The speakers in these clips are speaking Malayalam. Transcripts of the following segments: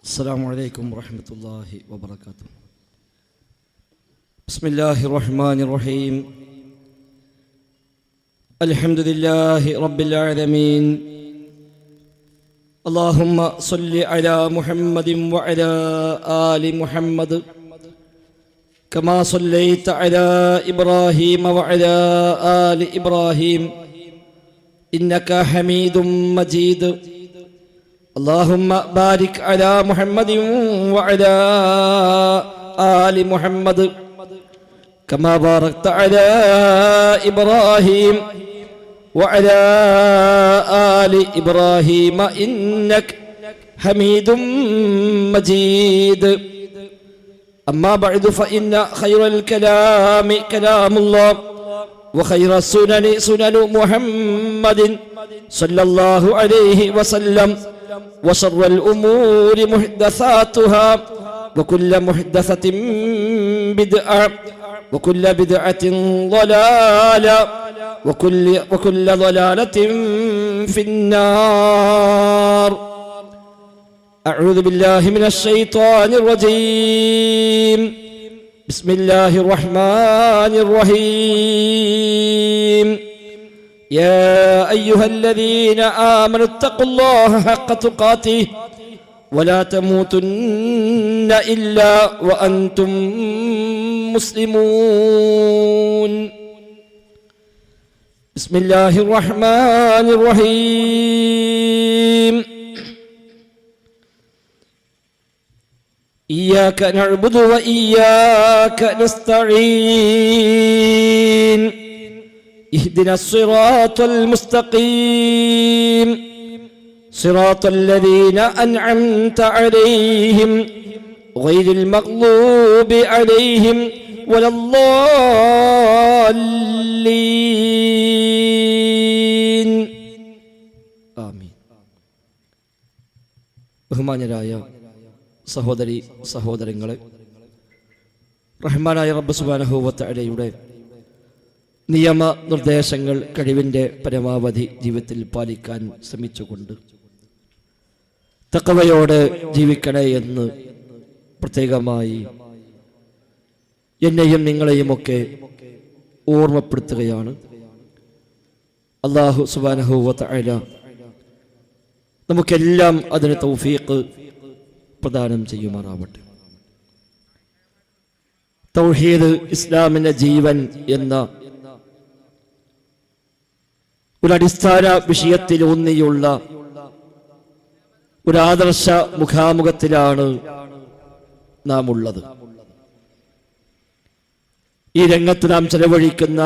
السلام عليكم ورحمة الله وبركاته. بسم الله الرحمن الرحيم. الحمد لله رب العالمين. اللهم صل على محمد وعلى آل محمد كما صليت على إبراهيم وعلى آل إبراهيم إنك حميد مجيد. اللهم بارك على محمد وعلى آل محمد كما باركت على إبراهيم وعلى آل إبراهيم إنك حميد مجيد. أما بعد فإن خير الكلام كلام الله وخير السنن سنن محمد صلى الله عليه وسلم وشر الأمور محدثاتها وكل محدثة بدعة وكل بدعة ضلالة وكل ضلالة في النار. أعوذ بالله من الشيطان الرجيم. بسم الله الرحمن الرحيم. يا أيها الذين آمنوا اتقوا الله حق تقاته ولا تموتن إلا وأنتم مسلمون. بسم الله الرحمن الرحيم. إياك نعبد وإياك نستعين. اهدنا الصراط المستقيم صراط الذين أنعمت عليهم غير المغضوب عليهم ولا الضالين. آمين. ബഹുമാന്യരായ സഹോദരി സഹോദരങ്ങളെ, റഹ്മാനായ റബ്ബ് സുബ്ഹാനഹു വ തആലയുടെ നിയമ നിർദ്ദേശങ്ങൾ കഴിവിൻ്റെ പരമാവധി ജീവിതത്തിൽ പാലിക്കാൻ ശ്രമിച്ചുകൊണ്ട് തഖ്വയോടെ ജീവിക്കണേ എന്ന് പ്രത്യേകമായി എന്നെയും നിങ്ങളെയുമൊക്കെ ഓർമ്മപ്പെടുത്തുകയാണ്. അല്ലാഹു സുബ്ഹാനഹു വ തആല നമുക്കെല്ലാം അതിന് തൗഫീഖ് പ്രദാനം ചെയ്യുമാറാവട്ടെ. തൗഹീദ് ഇസ്ലാമിന്റെ ജീവൻ എന്ന ഒരു അടിസ്ഥാന വിഷയത്തിൽ ഊന്നിയുള്ള ഒരു ആദർശ മുഖാമുഖത്തിലാണ് നാം ഉള്ളത്. ഈ രംഗത്ത് നാം ചെലവഴിക്കുന്ന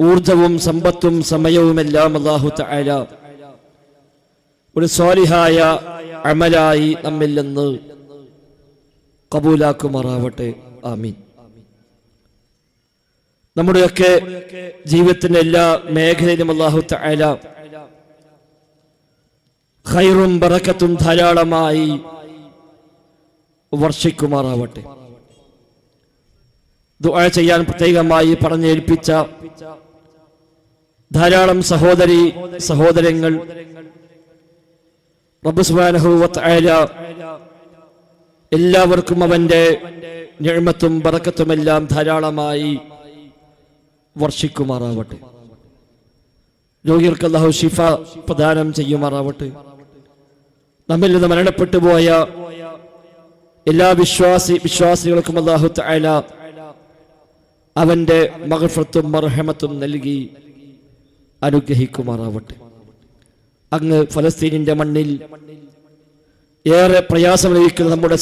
ഊർജവും സമ്പത്തും സമയവുമെല്ലാം അല്ലാഹു തആല ഒരു സ്വാലിഹായ അമലായി നമ്മിൽ നിന്ന് കബൂലാക്കുമാറാവട്ടെ. ആമീൻ. നമ്മുടെയൊക്കെ ജീവിതത്തിന്റെ എല്ലാ മേഖലയിലും അല്ലാഹു തആല ഖൈറും ബറക്കത്തും ധാരാളമായി വർഷിക്കുമാറാവട്ടെ. ദുആ ചെയ്യാൻ പ്രത്യേകമായി പറഞ്ഞേൽപ്പിച്ച ധാരാളം സഹോദരി സഹോദരങ്ങൾ റബ്ബ് സുബ്ഹാനഹു വ തആല എല്ലാവർക്കും അവന്റെ നിഅമത്തും ബറക്കത്തുമെല്ലാം ധാരാളമായി വർഷിക്കുമാറാവട്ടെ. രോഗികൾക്ക് അല്ലാഹു ശിഫ പ്രദാനം ചെയ്യുമാറാവട്ടെ. നമ്മിൽ നിന്ന് മരണപ്പെട്ടു പോയ എല്ലാ വിശ്വാസികൾക്കും അല്ലാഹു തആല അവന്റെ മഗ്ഫിറത്തും മർഹമത്തും നൽകി അനുഗ്രഹിക്കുമാറാവട്ടെ. അങ്ങ് ഫലസ്തീനിന്റെ മണ്ണിൽ ഏറെ പ്രയാസം ലഭിക്കുന്ന നമ്മുടെ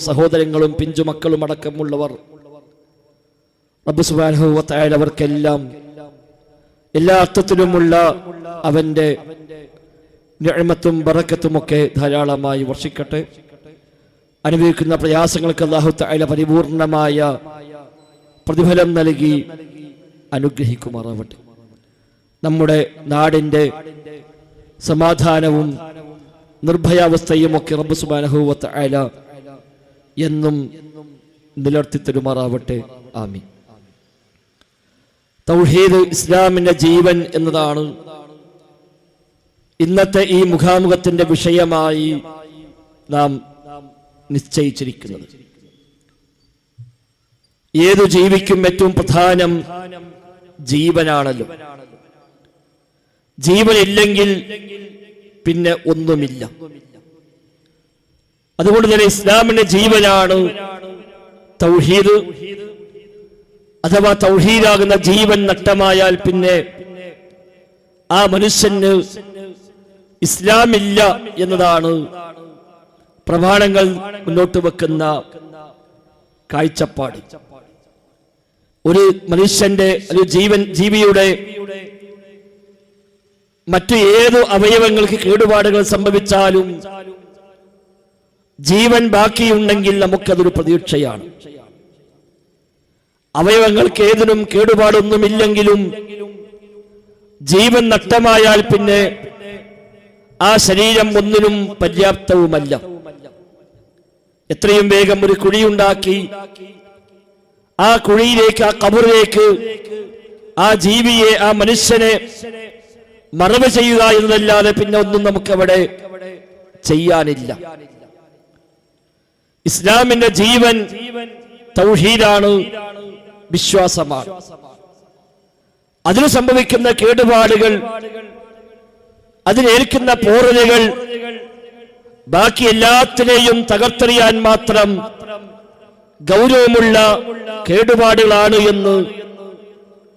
സഹോദരങ്ങളും പിഞ്ചുമക്കളും അടക്കമുള്ളവർ റബ്ബ് സുബ്ഹാനഹു വ തആല അവർക്കെല്ലാം എല്ലാ അർത്ഥത്തിലുമുള്ള അവന്റെ നിഅമത്തും ബറക്കത്തുമൊക്കെ ധാരാളമായി വർഷിക്കട്ടെ. അനുഭവിക്കുന്ന പ്രയാസങ്ങൾക്ക് അല്ലാഹു തആല പരിപൂർണമായ പ്രതിഫലം നൽകി അനുഗ്രഹിക്കുമാറാവട്ടെ. നമ്മുടെ നാടിന്റെ സമാധാനവും നിർഭയാവസ്ഥയും ഒക്കെ റബ്ബ് സുബ്ഹാനഹു വ തആല എന്നും നിലർത്തി തരുമാറാവട്ടെ. ആമീൻ. തൗഹീദ് ഇസ്ലാമിന്റെ ജീവൻ എന്നതാണ് ഇന്നത്തെ ഈ മുഖാമുഖത്തിന്റെ വിഷയമായി നാം നിശ്ചയിച്ചിരിക്കുന്നത്. ഏതു ജീവിക്കും ഏറ്റവും പ്രധാനം ജീവനാണല്ലോ. ജീവനില്ലെങ്കിൽ പിന്നെ ഒന്നുമില്ല. അതുകൊണ്ട് തന്നെ ഇസ്ലാമിന്റെ ജീവനാണ് തൗഹീദ്. അഥവാ തൗഹീദാകുന്ന ജീവൻ നഷ്ടമായാൽ പിന്നെ ആ മനുഷ്യന് ഇസ്ലാമില്ല എന്നതാണ് പ്രമാണങ്ങൾ മുന്നോട്ട് വെക്കുന്ന കാഴ്ചപ്പാട്. ഒരു മനുഷ്യന്റെ ഒരു ജീവിയുടെ മറ്റു ഏതു അവയവങ്ങൾക്ക് കേടുപാടുകൾ സംഭവിച്ചാലും ജീവൻ ബാക്കിയുണ്ടെങ്കിൽ നമുക്കതൊരു പ്രതീക്ഷയാണ്. അവയവങ്ങൾക്ക് ഏതിനും കേടുപാടൊന്നുമില്ലെങ്കിലും ജീവൻ നഷ്ടമായാൽ പിന്നെ ആ ശരീരം ഒന്നിനും പര്യാപ്തവുമല്ല. എത്രയും വേഗം ഒരു കുഴിയുണ്ടാക്കി ആ കുഴിയിലേക്ക്, ആ ഖബറിലേക്ക് ആ ജീവിയെ, ആ മനുഷ്യനെ മറവ് ചെയ്യുക എന്നതല്ലാതെ പിന്നെ ഒന്നും നമുക്കവിടെ ചെയ്യാനില്ല. ഇസ്ലാമിന്റെ ജീവൻ തൗഹീദാണ്, വിശ്വാസമാണ്. അതിന് സംഭവിക്കുന്ന കേടുപാടുകൾ, അതിനേൽക്കുന്ന പോറലുകൾ ബാക്കി എല്ലാത്തിനെയും തകർത്തെറിയാൻ മാത്രം ഗൗരവമുള്ള കേടുപാടുകളാണ് എന്ന്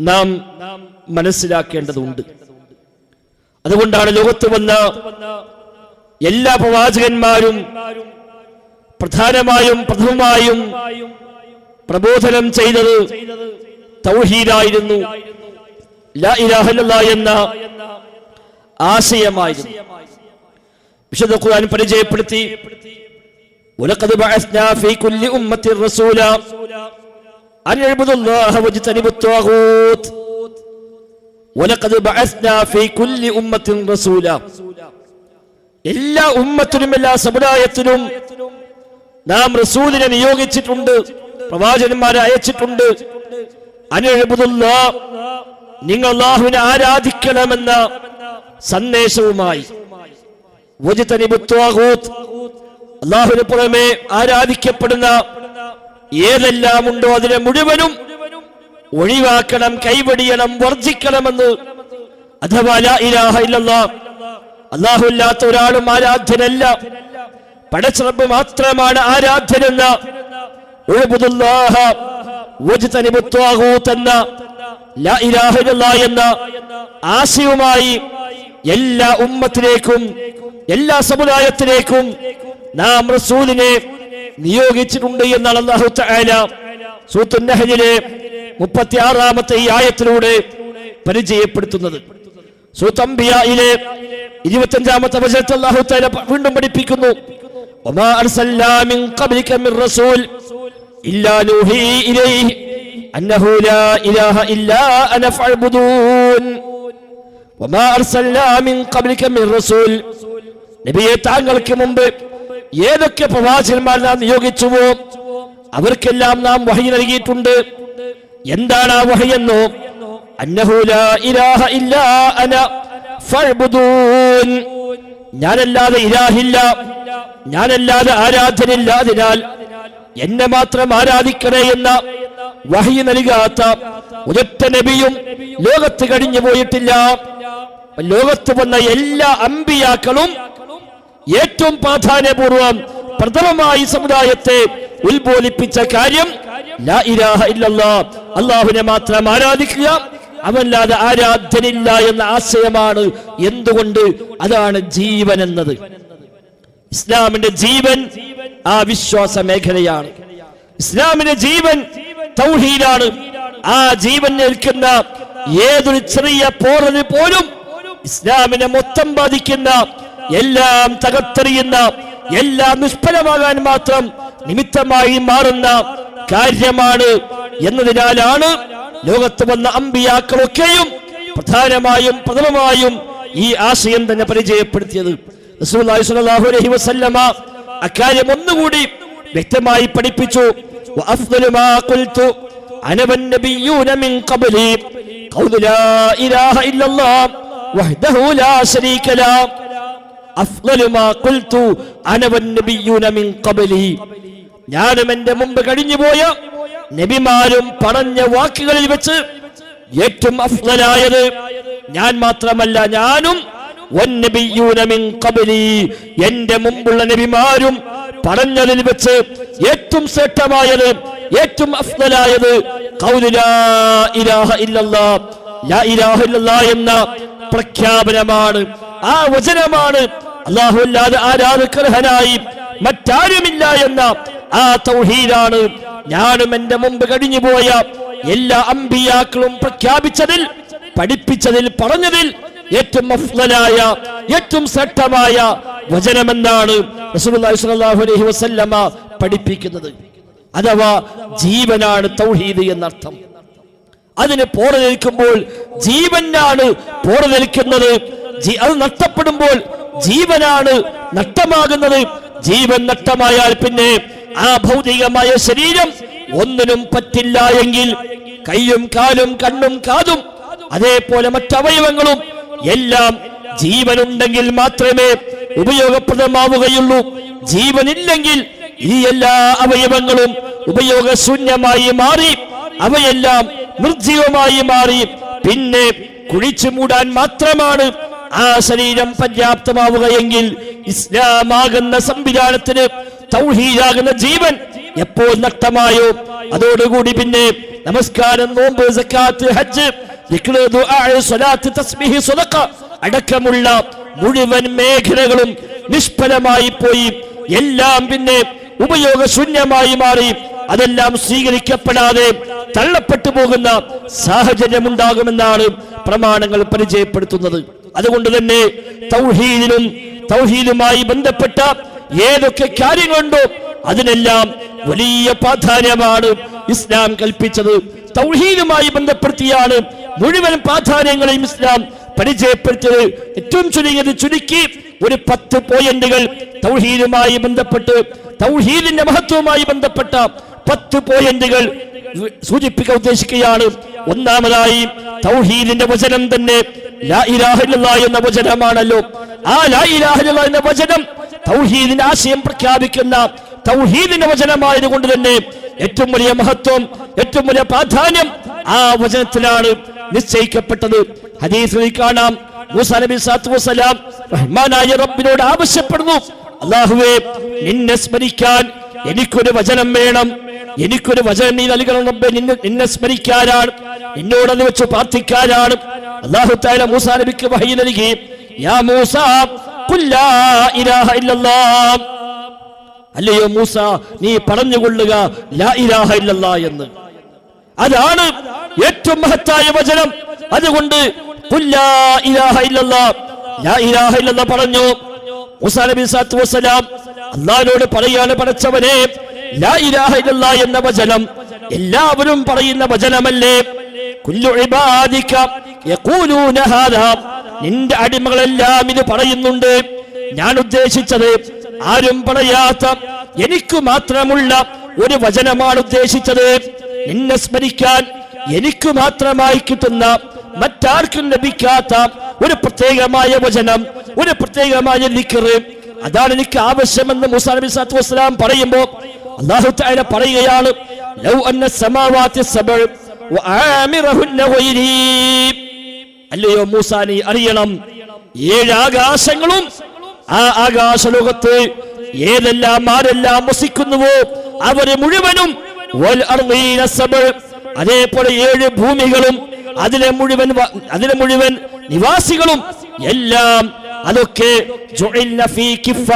നാം മനസ്സിലാക്കേണ്ടതുണ്ട്. അതുകൊണ്ടാണ് ലോകത്ത് വന്ന എല്ലാ പ്രവാചകന്മാരും പ്രധാനമായും പ്രബോധനം ചെയ്തത് തൗഹീദായിരുന്നു, ലാ ഇലാഹ ഇല്ലല്ലാഹ് എന്ന ആശയമായിരുന്നു. വിശുദ്ധ ഖുർആൻ പരിചയപ്പെടുത്തി, വലഖദ് ബഅസ്നാ ഫീ കുല്ലി ഉമ്മത്തിൻ റസൂല അൻ ഇഅ്ബുദുല്ലാഹ വജ്തനിബുത് ത്വാഗൂത്ത്. വലഖദ് ബഅസ്നാ ഫീ കുല്ലി ഉമ്മത്തിൻ റസൂല. എല്ലാ ഉമ്മത്തിനും, എല്ലാ സമുദായത്തിനും നാം റസൂലിനെ നിയോഗിച്ചിട്ടുണ്ട്, പ്രവാചകന്മാരെ അയച്ചിട്ടുണ്ട്. അൻ ഇഅ്ബുദുല്ലാഹ, നിങ്ങൾ അല്ലാഹുവിനെ ആരാധിക്കണമെന്ന സന്ദേശവുമായി. വജ്തനിബുത് ത്വാഗൂത്ത്, അല്ലാഹുവിന് പുറമെ ആരാധിക്കപ്പെടുന്ന ഏതെല്ലാം ഉണ്ടോ അതിനെ മുഴുവനും ഒഴിവാക്കണം, കൈവടിയണം, വർജിക്കണമെന്ന്. അഥവാ ലാ ഇലാഹ ഇല്ലല്ലാഹ്, അല്ലാഹു അല്ലാത്ത ഒരാളും ആരാധ്യനല്ല, പടച്ച റബ്ബ് മാത്രമാണ് ആരാധ്യനെന്ന ഉഅ്ബുദുല്ലാഹ വജ്തനിബുത് ത്വാഗൂത്ത് എന്ന ലാ ഇലാഹ ഇല്ലല്ലാഹ് എന്ന ആശയവുമായി എല്ലാ ഉമ്മത്തിലേക്കും, എല്ലാ സമുദായത്തിലേക്കും നാം റസൂലിനെ നിയോഗിച്ചിട്ടുണ്ട് എന്നാണ് അല്ലാഹു തആല സൂറത്തുൻ നഹ്ലിലെ 36-ാമത്തെ ഈ ആയത്തിലൂടെ പരിചയപ്പെടുത്തുന്നത്. സൂറത്തുൽ അംബിയായിലെ 25-ാമത്തെ വചനത്തിൽ അല്ലാഹു തആല വീണ്ടും പഠിപ്പിക്കുന്നു, വമാ അർസൽനാ മിൻ ഖബ്ലിക മിർ റസൂൽ ഇല്ലാ നൂഹി ഇലൈഹി അന്നഹു ലാ ഇലാഹ ഇല്ലാ അന ഫഅബ്ദൂൻ. വമാ അർസൽനാ മിൻ ഖബ്ലിക മിർ റസൂൽ, നബിയെ താങ്കൾക്ക് മുമ്പ് ഏതൊക്കെ പ്രവാചകന്മാർ നാം നിയോഗിച്ചുവോ അവർക്കെല്ലാം നാം വഹി നൽകിയിട്ടുണ്ട്. എന്താണ് ആ വഹിയെന്നോ? അന്നഹു ലാ ഇലാഹ ഇല്ലാ അന ഫഅബ്ദൂൻ, ഞാനല്ലാതെ ഇലാഹില്ല, ഞാനല്ലാതെ ആരാധനില്ല, അതിനാൽ എന്നെ മാത്രം ആരാധിക്കണേ എന്ന വഹി നൽകാത്ത ഒരൊറ്റ നബിയും ലോകത്ത് കഴിഞ്ഞു പോയിട്ടില്ല. ലോകത്ത് വന്ന എല്ലാ അമ്പിയാക്കളും ഏറ്റവും പ്രാധാന്യപൂർവം പ്രഥമമായി സമുദായത്തെ ഉത്ബോധിപ്പിച്ച കാര്യം ലാ ഇലാഹ ഇല്ലല്ലാഹ്, അല്ലാഹുവിനെ മാത്രം ആരാധിക്കുക, അവനല്ലാതെ ആരാധ്യനില്ല എന്ന ആശയമാണ്. എന്തുകൊണ്ട്? അതാണ് ജീവൻ എന്നത്. ഇസ്ലാമിന്റെ ജീവൻ ആ വിശ്വാസ മേഖലയാണ്. ഇസ്ലാമിന്റെ ജീവൻ തൗഹീദാണ്. ആ ജീവൻ നിൽക്കുന്ന ഏതൊരു ചെറിയ പോറന് പോലും ഇസ്ലാമിനെ മൊത്തം ബാധിക്കുന്ന, എല്ലാം തകർത്തെറിയുന്ന, എല്ലാം നിഷ്ഫലമാകാൻ മാത്രം നിമിത്തമായി മാറുന്ന കാര്യമാണ് എന്നതിനാലാണ് ലോകത്ത് വന്ന അമ്പിയാക്കളൊക്കെയും പ്രധാനമായും ഈ ആശയം തന്നെ പരിചയപ്പെടുത്തിയത്. റസൂലുള്ളാഹി സ്വല്ലല്ലാഹു അലൈഹി വസല്ലമ അക്കാര്യം ഒന്നുകൂടി വ്യക്തമായി പഠിപ്പിച്ചു. വഅഫ്ദലു മാ ഖുൽതു അന വന്നബിയ്യൂന മിൻ ഖബ്ലി ഖൗലു ലാ ഇലാഹ ഇല്ലല്ലാഹ് വഹ്ദഹു ലാ ശരീക ലഹു. അഫ്ളലു മാ ഖുൽതു അന വന്നബിയ്യൂന മിൻ ഖബ്ലി. ഞാനും എന്റെ മുമ്പ് കഴിഞ്ഞുപോയ നബിമാരും പറഞ്ഞ വാക്കുകളിൽ വെച്ച് ഏറ്റവും അഫ്ളലായത് ഞാൻ മാത്രമല്ല, ഞാനും വന്നബിയ്യൂന മിൻ ഖബ്ലി, എന്റെ മുമ്പുള്ള നബിമാരും പറഞ്ഞതിൽ വെച്ച് ഏറ്റവും ശ്രേഷ്ഠമായത്, ഏറ്റവും അഫ്ളലായത് ഖൗലു ലാ ഇലാഹ ഇല്ലല്ലാഹ്, ലാ ഇലാഹ ഇല്ലല്ലാഹ് എന്ന പ്രഖ്യാപനമാണ്. ആ വചനമാണ് അല്ലാഹു അല്ലാതെ ആരാധകർഹനായി മറ്റാരുമില്ല എന്ന ആ തൗഹീദാണ് ഞാനും എന്റെ മുമ്പ് കഴിഞ്ഞുപോയ എല്ലാ അമ്പിയാക്കളും പ്രഖ്യാപിച്ചതിൽ, പഠിപ്പിച്ചതിൽ, പറഞ്ഞതിൽ ഏറ്റവും അഫ്ളലായ, ഏറ്റവും ശ്രേഷ്ഠമായ വചനമെന്നാണ് റസൂലുള്ളാഹി സ്വല്ലല്ലാഹു അലൈഹി വസല്ലമ പഠിപ്പിക്കുന്നത്. അഥവാ ജീവനാണ് തൗഹീദ് എന്നർത്ഥം. അതിന് പോറ നിൽക്കുമ്പോൾ ജീവനാണ് പോറ നിൽക്കുന്നത്. അത് നഷ്ടപ്പെടുമ്പോൾ ജീവനാണ് നഷ്ടമാകുന്നത്. ജീവൻ നഷ്ടമായാൽ പിന്നെ ആ ഭൗതികമായ ശരീരം ഒന്നിനും പറ്റില്ല എങ്കിൽ കൈയും കാലും കണ്ണും കാതും അതേപോലെ മറ്റവയവങ്ങളും എല്ലാം ജീവനുണ്ടെങ്കിൽ മാത്രമേ ഉപയോഗപ്രദമാവുകയുള്ളൂ. ജീവനില്ലെങ്കിൽ ഈ എല്ലാ അവയവങ്ങളും ഉപയോഗശൂന്യമായി മാറി, അവയെല്ലാം നിർജീവമായി മാറി പിന്നെ കുഴിച്ചു മൂടാൻ മാത്രമാണ് ആ ശരീരം പര്യാപ്തമാവുകയെങ്കിൽ ഇസ്ലാമാകുന്ന സംവിധാനത്തിന്, തൗഹീദാകുന്ന ജീവൻ എപ്പോൾ നഷ്ടമായോ അതോടുകൂടി പിന്നെ നമസ്കാരം, നോമ്പ്, സക്കാത്ത്, ഹജ്ജ്, ദിക്റ്, ദുആ, സ്വലാത്ത്, തസ്ബീഹ്, സദഖ അടക്കമുള്ള മുഴുവൻ മേഖലകളും നിഷ്ഫലമായി പോയി. എല്ലാം പിന്നെ ഉപയോഗശൂന്യമായി മാറി. അതെല്ലാം സ്വീകരിക്കപ്പെടാതെ തള്ളപ്പെട്ടു പോകുന്ന സാഹചര്യമുണ്ടാകുമെന്നാണ് പ്രമാണങ്ങൾ പരിചയപ്പെടുത്തുന്നത്. അതുകൊണ്ട് തന്നെ തൗഹീദിനും തൗഹീദുമായി ബന്ധപ്പെട്ട ഏതൊക്കെ കാര്യങ്ങളുണ്ടോ അതിനെല്ലാം വലിയ പ്രാധാന്യമാണ് ഇസ്ലാം കൽപ്പിച്ചത്. തൗഹീദുമായി ബന്ധപ്പെടുത്തിയാണ് മുഴുവൻ പ്രാധാന്യങ്ങളെയും ഇസ്ലാം പരിചയപ്പെടുത്തിയത്. ഏറ്റവും ചുരുക്കി ഒരു 10 പോയിന്റുകൾ തൗഹീദുമായി ബന്ധപ്പെട്ട്, തൗഹീദിന്റെ മഹത്വവുമായി ബന്ധപ്പെട്ട 10 പോയിന്റുകൾ സൂചിപ്പിക്കാൻ ഉദ്ദേശിക്കുകയാണ്. ഒന്നാമതായി തൗഹീദിന്റെ വചനം തന്നെ ലാ ഇലാഹ ഇല്ലല്ലാഹ് എന്ന വചനമാണല്ലോ. ആ ലാ ഇലാഹ ഇല്ലല്ലാഹ് എന്ന വചനം തൗഹീദിന്റെ ആശയം പ്രഖ്യാപിക്കുന്ന തൗഹീദിന്റെ വചനമായതുകൊണ്ട് തന്നെ ഏറ്റവും വലിയ മഹത്വം, ഏറ്റവും വലിയ പ്രാധാന്യം ആ വചനത്തിലാണ് നിശ്ചയിക്കപ്പെട്ടത്. ഹദീസിൽ കാണാം, മൂസാ നബി സ്വല്ലല്ലാഹു അലൈഹി വസല്ലം റഹ്മാനായ റബ്ബിനോട് ആവശ്യപ്പെടുന്നു, അല്ലാഹുവേ, നിന്നെ സ്മരിക്കാൻ എനിക്കൊരു വചനം വേണം, എനിക്കൊരു വചനം നീ നൽകണം റബ്ബേ. നിന്നെ സ്മരിക്കാനാണ്, നിന്നോട് അത് വെച്ച് പ്രാർത്ഥിക്കാനാണ്. അല്ലാഹു തആല മൂസാ നബിക്ക് വഹയി നൽകി, യാ മൂസാ ഖുൽ ലാ ഇലാഹ ഇല്ലല്ലാഹ്, അല്ലയോ മൂസ നീ പറഞ്ഞുകൊള്ളുക ലാ ഇലാഹ ഇല്ലല്ലാഹ് എന്ന്. അതാണ് ഏറ്റവും മഹത്തായ വചനം. അതുകൊണ്ട് ഖുൽ ലാ ഇലാഹ ഇല്ലല്ലാഹ്, ലാ ഇലാഹ ഇല്ലല്ലാഹ് പറഞ്ഞു. മൂസാ നബി സ്വല്ലല്ലാഹു അലൈഹി വസല്ലം അല്ലാഹുവോട് പറയാണ്, പടച്ചവനെ, ലാ ഇലാഹ ഇല്ലല്ലാഹ് എന്ന വചനം എല്ലാവരും പറയുന്ന വചനമല്ലേ? കുല്ലു ഇബാദിക യഖൂലൂന ഹാദാ, നിന്റെ അടിമകളെല്ലാം ഇത് പറയുന്നുണ്ട്. ഞാൻ ഉദ്ദേശിച്ചത് ആരും പറയാത്ത എനിക്ക് മാത്രമുള്ള ഒരു വചനമാണ് ഉദ്ദേശിച്ചത്. നിന്നെ സ്മരിക്കാൻ എനിക്ക് മാത്രമായി കിട്ടുന്ന, മറ്റാർക്കും ലഭിക്കാത്ത ഒരു പ്രത്യേകമായ വചനം, ഒരു പ്രത്യേകമായ ദിക്റ്, അതാണ് എനിക്ക് ആവശ്യമെന്ന് മൂസാ നബി സ്വല്ലല്ലാഹു അലൈഹി വസല്ലം പറയുമ്പോൾ അല്ലാഹു തആല പറയുകയാണ്, ലൗ അന്ന സമാവാതി സബഅ വആമിറഹുന്ന ഗൈരി, അല്ലയോ മൂസാ നീ അറിയണം, 7 ആകാശങ്ങളും ആ ആകാശലോകത്ത് ഏതെല്ലാം ആരെല്ലാം വസിക്കുന്നുവോ അവര് മുഴുവനും, വൽ അർളീന സബഅ, അതേപോലെ 7 ഭൂമികളും അതിലെ മുഴുവൻ നിവാസികളും എല്ലാം, അതൊക്കെ ജുഇൽന ഫീ കിഫ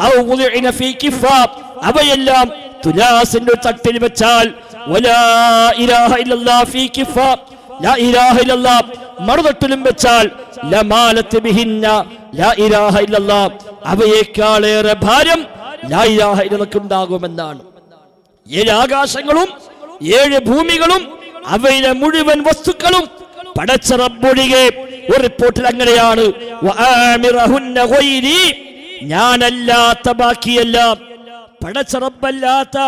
ഔ വുദിഅന ഫീ കിഫ, അവയെല്ലാം തുലാസിന്റെ തട്ടിൽ വെച്ചാൽ, വലാ ഇലാഹ ഇല്ലല്ലാഹ് ഫീ കിഫ, ലാ ഇലാഹ ഇല്ലല്ലാഹ് മറുതട്ടിലും വെച്ചാൽ, ലമാലത്ത് ബിഹിന്ന ലാ ഇലാഹ ഇല്ലല്ലാഹ്, അവയേക്കാളേറെ ഭാരം ലാ ഇലാഹ ഇല്ലല്ലാഹ് ഉണ്ടാകുമെന്നാണ്. 7 ആകാശങ്ങളും 7 ഭൂമികളും അവയിലെ മുഴുവൻ വസ്തുക്കളും പടച്ച റബ്ബൊഴികെ, ഒരു റിപ്പോർട്ടിൽ അങ്ങനെയാണ്, വആമിറഹുന്ന ഗൈരി, ഞാനല്ലാത്ത ബാക്കിയെല്ലാം, പടച്ച റബ്ബല്ലാത്ത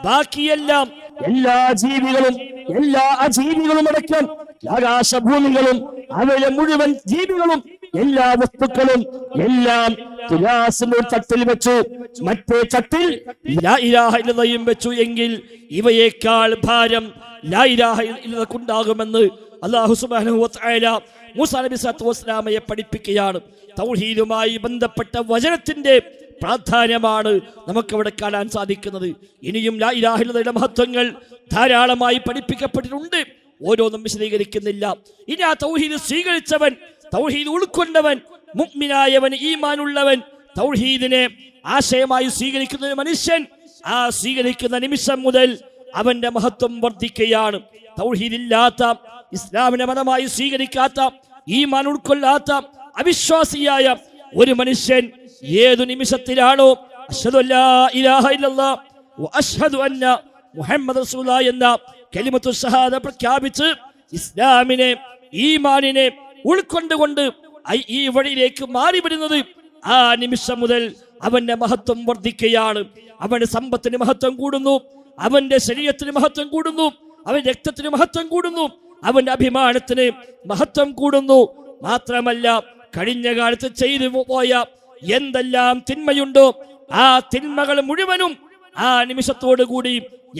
ബാക്കിയെല്ലാം, എല്ലാ ജീവികളും എല്ലാ അജീവികളും അടക്കം ആകാശഭൂമികളും അവയിലെ മുഴുവൻ ജീവികളും എല്ലാ വസ്തുക്കളും എല്ലാം തുലാസിന്റെ ഒരു തട്ടിൽ വെച്ചു, മറ്റേ തട്ടിൽ ലാ ഇലാഹ ഇല്ലല്ലാഹും വെച്ചു എങ്കിൽ ഇവയേക്കാൾ ഭാരം ലാ ഇലാഹ ഇല്ലല്ലാഹുണ്ടാകുമെന്ന് അല്ലാഹു സുബ്ഹാനഹു വ തആല മൂസാ നബി സ്വല്ലല്ലാഹു അലൈഹി വസല്ലമയെ പഠിപ്പിക്കുകയാണ്. തൗഹീദുമായി ബന്ധപ്പെട്ട വചനത്തിന്റെ പ്രാധാന്യമാണ് നമുക്കവിടെ കാണാൻ സാധിക്കുന്നത്. ഇനിയും ലാ ഇലാഹ ഇല്ലല്ലാഹുവിന്റെ മഹത്വങ്ങൾ ധാരാളമായി പഠിപ്പിക്കപ്പെട്ടിട്ടുണ്ട്, ഓരോന്നും വിശദീകരിക്കുന്നില്ല. ഇനി ആ തൗഹീദ് സ്വീകരിച്ചവൻ, തൗഹീദ് ഉൾക്കൊണ്ടവൻ, മുഅ്മിനായവൻ, ഈമാനുള്ളവൻ, തൗഹീദിനെ ആശയമായി സ്വീകരിക്കുന്ന ഒരു മനുഷ്യൻ, ആ സ്വീകരിക്കുന്ന നിമിഷം മുതൽ അവന്റെ മഹത്വം വർദ്ധിക്കുകയാണ്. തൗഹീദില്ലാത്ത, ഇസ്ലാമിനെ മതമായി സ്വീകരിക്കാത്ത, ഈമാൻ ഉൾക്കൊള്ളാത്ത അവിശ്വാസിയായ ഒരു മനുഷ്യൻ ഏതു നിമിഷത്തിലാണോ അശ്ഹദു അല്ലാ ഇലാഹ ഇല്ലല്ലാഹ് വ അശ്ഹദു അന്ന മുഹമ്മദ് റസൂലുള്ളാഹി എന്ന കലിമത്തു ഷഹാദ പ്രഖ്യാപിച്ച് ഇസ്ലാമിനെ, ഈമാനിനെ ഉൾക്കൊണ്ടുകൊണ്ട് ഈ വഴിയിലേക്ക് മാറി വരുന്നത്, ആ നിമിഷം മുതൽ അവന്റെ മഹത്വം വർദ്ധിക്കുകയാണ്. അവന്റെ സമ്പത്തിന് മഹത്വം കൂടുന്നു, അവന്റെ ശരീരത്തിന് മഹത്വം കൂടുന്നു, അവന്റെ രക്തത്തിന് മഹത്വം കൂടുന്നു, അവന്റെ അഭിമാനത്തിന് മഹത്വം കൂടുന്നു. മാത്രമല്ല, കഴിഞ്ഞ കാലത്ത് ചെയ്തു പോയ എന്തെല്ലാം തിന്മയുണ്ടോ ആ തിന്മകൾ മുഴുവനും ആ നിമിഷത്തോടു കൂടി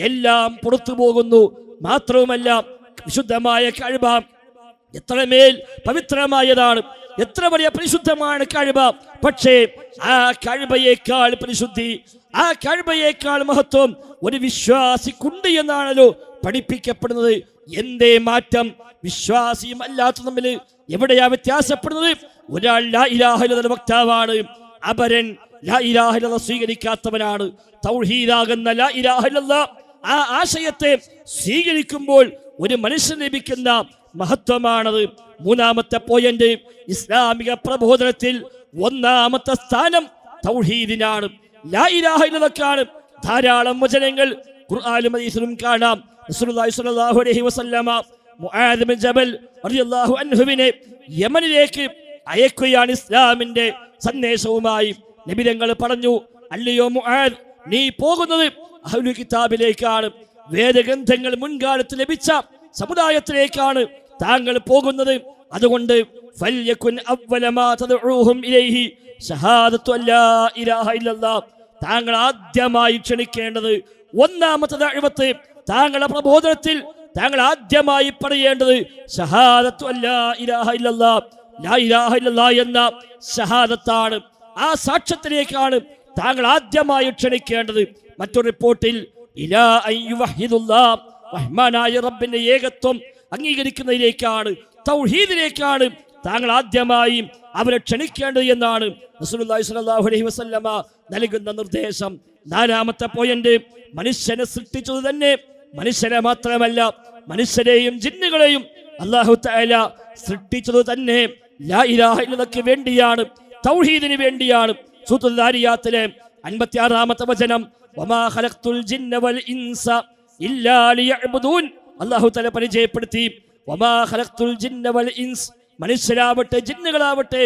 എല്ലാം പുറത്തു പോകുന്നു. മാത്രവുമല്ല, വിശുദ്ധമായ കഅബ എത്രമേൽ പവിത്രമായതാണ്, എത്ര വലിയ പരിശുദ്ധമാണ് കഅബ. പക്ഷേ ആ കഅബയേക്കാൾ പരിശുദ്ധി, ആ കഅബയേക്കാൾ മഹത്വം ഒരു വിശ്വാസിക്കുണ്ട് എന്നാണല്ലോ പഠിപ്പിക്കപ്പെടുന്നത്. എന്തേ മാറ്റം? വിശ്വാസിയും അല്ലാത്ത തമ്മിൽ എവിടെയാ വ്യത്യാസപ്പെടുന്നത്? ഒരാൾ ലാ ഇലാഹ ഇല്ലല്ലാഹ് വക്താവാണ്, അപരൻ ലാ ഇലാഹ ഇല്ലല്ലാഹ് സ്വീകരിക്കാത്തവനാണ്. തൗഹീദാകുന്ന ലാ ഇലാഹ ഇല്ലല്ലാഹ് ആ ആശയത്തെ സ്വീകരിക്കുമ്പോൾ ഒരു മനുഷ്യന് ലഭിക്കുന്ന മഹത്വമാണത്. മൂന്നാമത്തെ പോയിന്റ്, ഇസ്ലാമിക പ്രബോധനത്തിൽ ഒന്നാമത്തെ സ്ഥാനം തൗഹീദിനാണ്, ലാ ഇലാഹ ഇല്ലല്ലാഹ്ക്കാണ്. ധാരാളം വചനങ്ങൾ ഖുർആനിലും ഹദീസിലും കാണാം. റസൂലുള്ളാഹി സ്വല്ലല്ലാഹു അലൈഹി വസല്ലമ മുആദ് ബിൻ ജബൽ റളിയല്ലാഹു അൻഹുവിനെ യമനിലേക്ക് അയക്കുകയാണ് ഇസ്ലാമിന്റെ സന്ദേശവുമായി. നബി തങ്ങൾ പറഞ്ഞു, അല്ലയോ മുആദ്, നീ പോകുന്നത് അഹ്ലുൽ കിതാബിലേക്കാണ്, വേദഗ്രന്ഥങ്ങൾ മുൻകാലത്ത് ലഭിച്ച സമുദായത്തിലേക്കാണ് താങ്കൾ പോകുന്നത്. അതുകൊണ്ട് ഫൽയകുൻ അവ്വല മാ തദ്ഉഹും ഇലൈഹി ഷഹാദത്തു അല്ലാ ഇലാഹ ഇല്ലല്ലാഹ്. താങ്കൾ ആദ്യമായി ക്ഷണിക്കേണ്ടത്, ഒന്നാമത്തെ ദഅവത്ത്, താങ്കളുടെ പ്രബോധനത്തിൽ താങ്കൾ ആദ്യമായി പറയേണ്ടത് ഷഹാദത്തു അല്ലാ ഇലാഹ ഇല്ലല്ലാഹ്, ലാ ഇലാഹ ഇല്ലല്ലാഹ് എന്ന ഷഹാദത്താണ്. ആ സാക്ഷ്യത്തിലേക്കാണ് താങ്കൾ ആദ്യമായി ക്ഷണിക്കേണ്ടത്. മറ്റൊരു റിപ്പോർട്ടിൽ ഇലാ അയ്യുവഹിദുല്ലാഹ്, റഹ്മാനായ റബ്ബിന്റെ ഏകത്വം അംഗീകരിക്കുന്നതിലേക്കാണ്, തൗഹീദിലേക്കാണ് താങ്കൾ ആദ്യമായി അവരെ ക്ഷണിക്കേണ്ടത് എന്നാണ് റസൂലുള്ളാഹി സ്വല്ലല്ലാഹു അലൈഹി വസല്ലമ നൽകുന്ന നിർദ്ദേശം. നാലാമത്തെ പോയിന്റ്, മനുഷ്യനെ സൃഷ്ടിച്ചത് തന്നെ, മനുഷ്യരെ മാത്രമല്ല മനുഷ്യരെയും ജിന്നുകളെയും അല്ലാഹു തആല സൃഷ്ടിച്ചത് തന്നെ ലാ ഇലാഹ ഇല്ലല്ലാഹ്ക്ക് വേണ്ടിയാണ്, തൗഹീദിന് വേണ്ടിയാണ്. സൂറത്തുൽ ദാരിയാത്തിലെ 56-ാമത്തെ വചനം, വമാ ഖലഖ്തുൽ ജിന്ന വൽ ഇൻസ ഇല്ലാ ലിയഅ്ബുദൂൻ, അല്ലാഹു തആല പരിചയപ്പെടുത്തി. വമാ ഖലഖ്തുൽ ജിന്ന വൽ ഇൻസ്, മനുഷ്യരാവട്ടെ ജിന്നുകളാവട്ടെ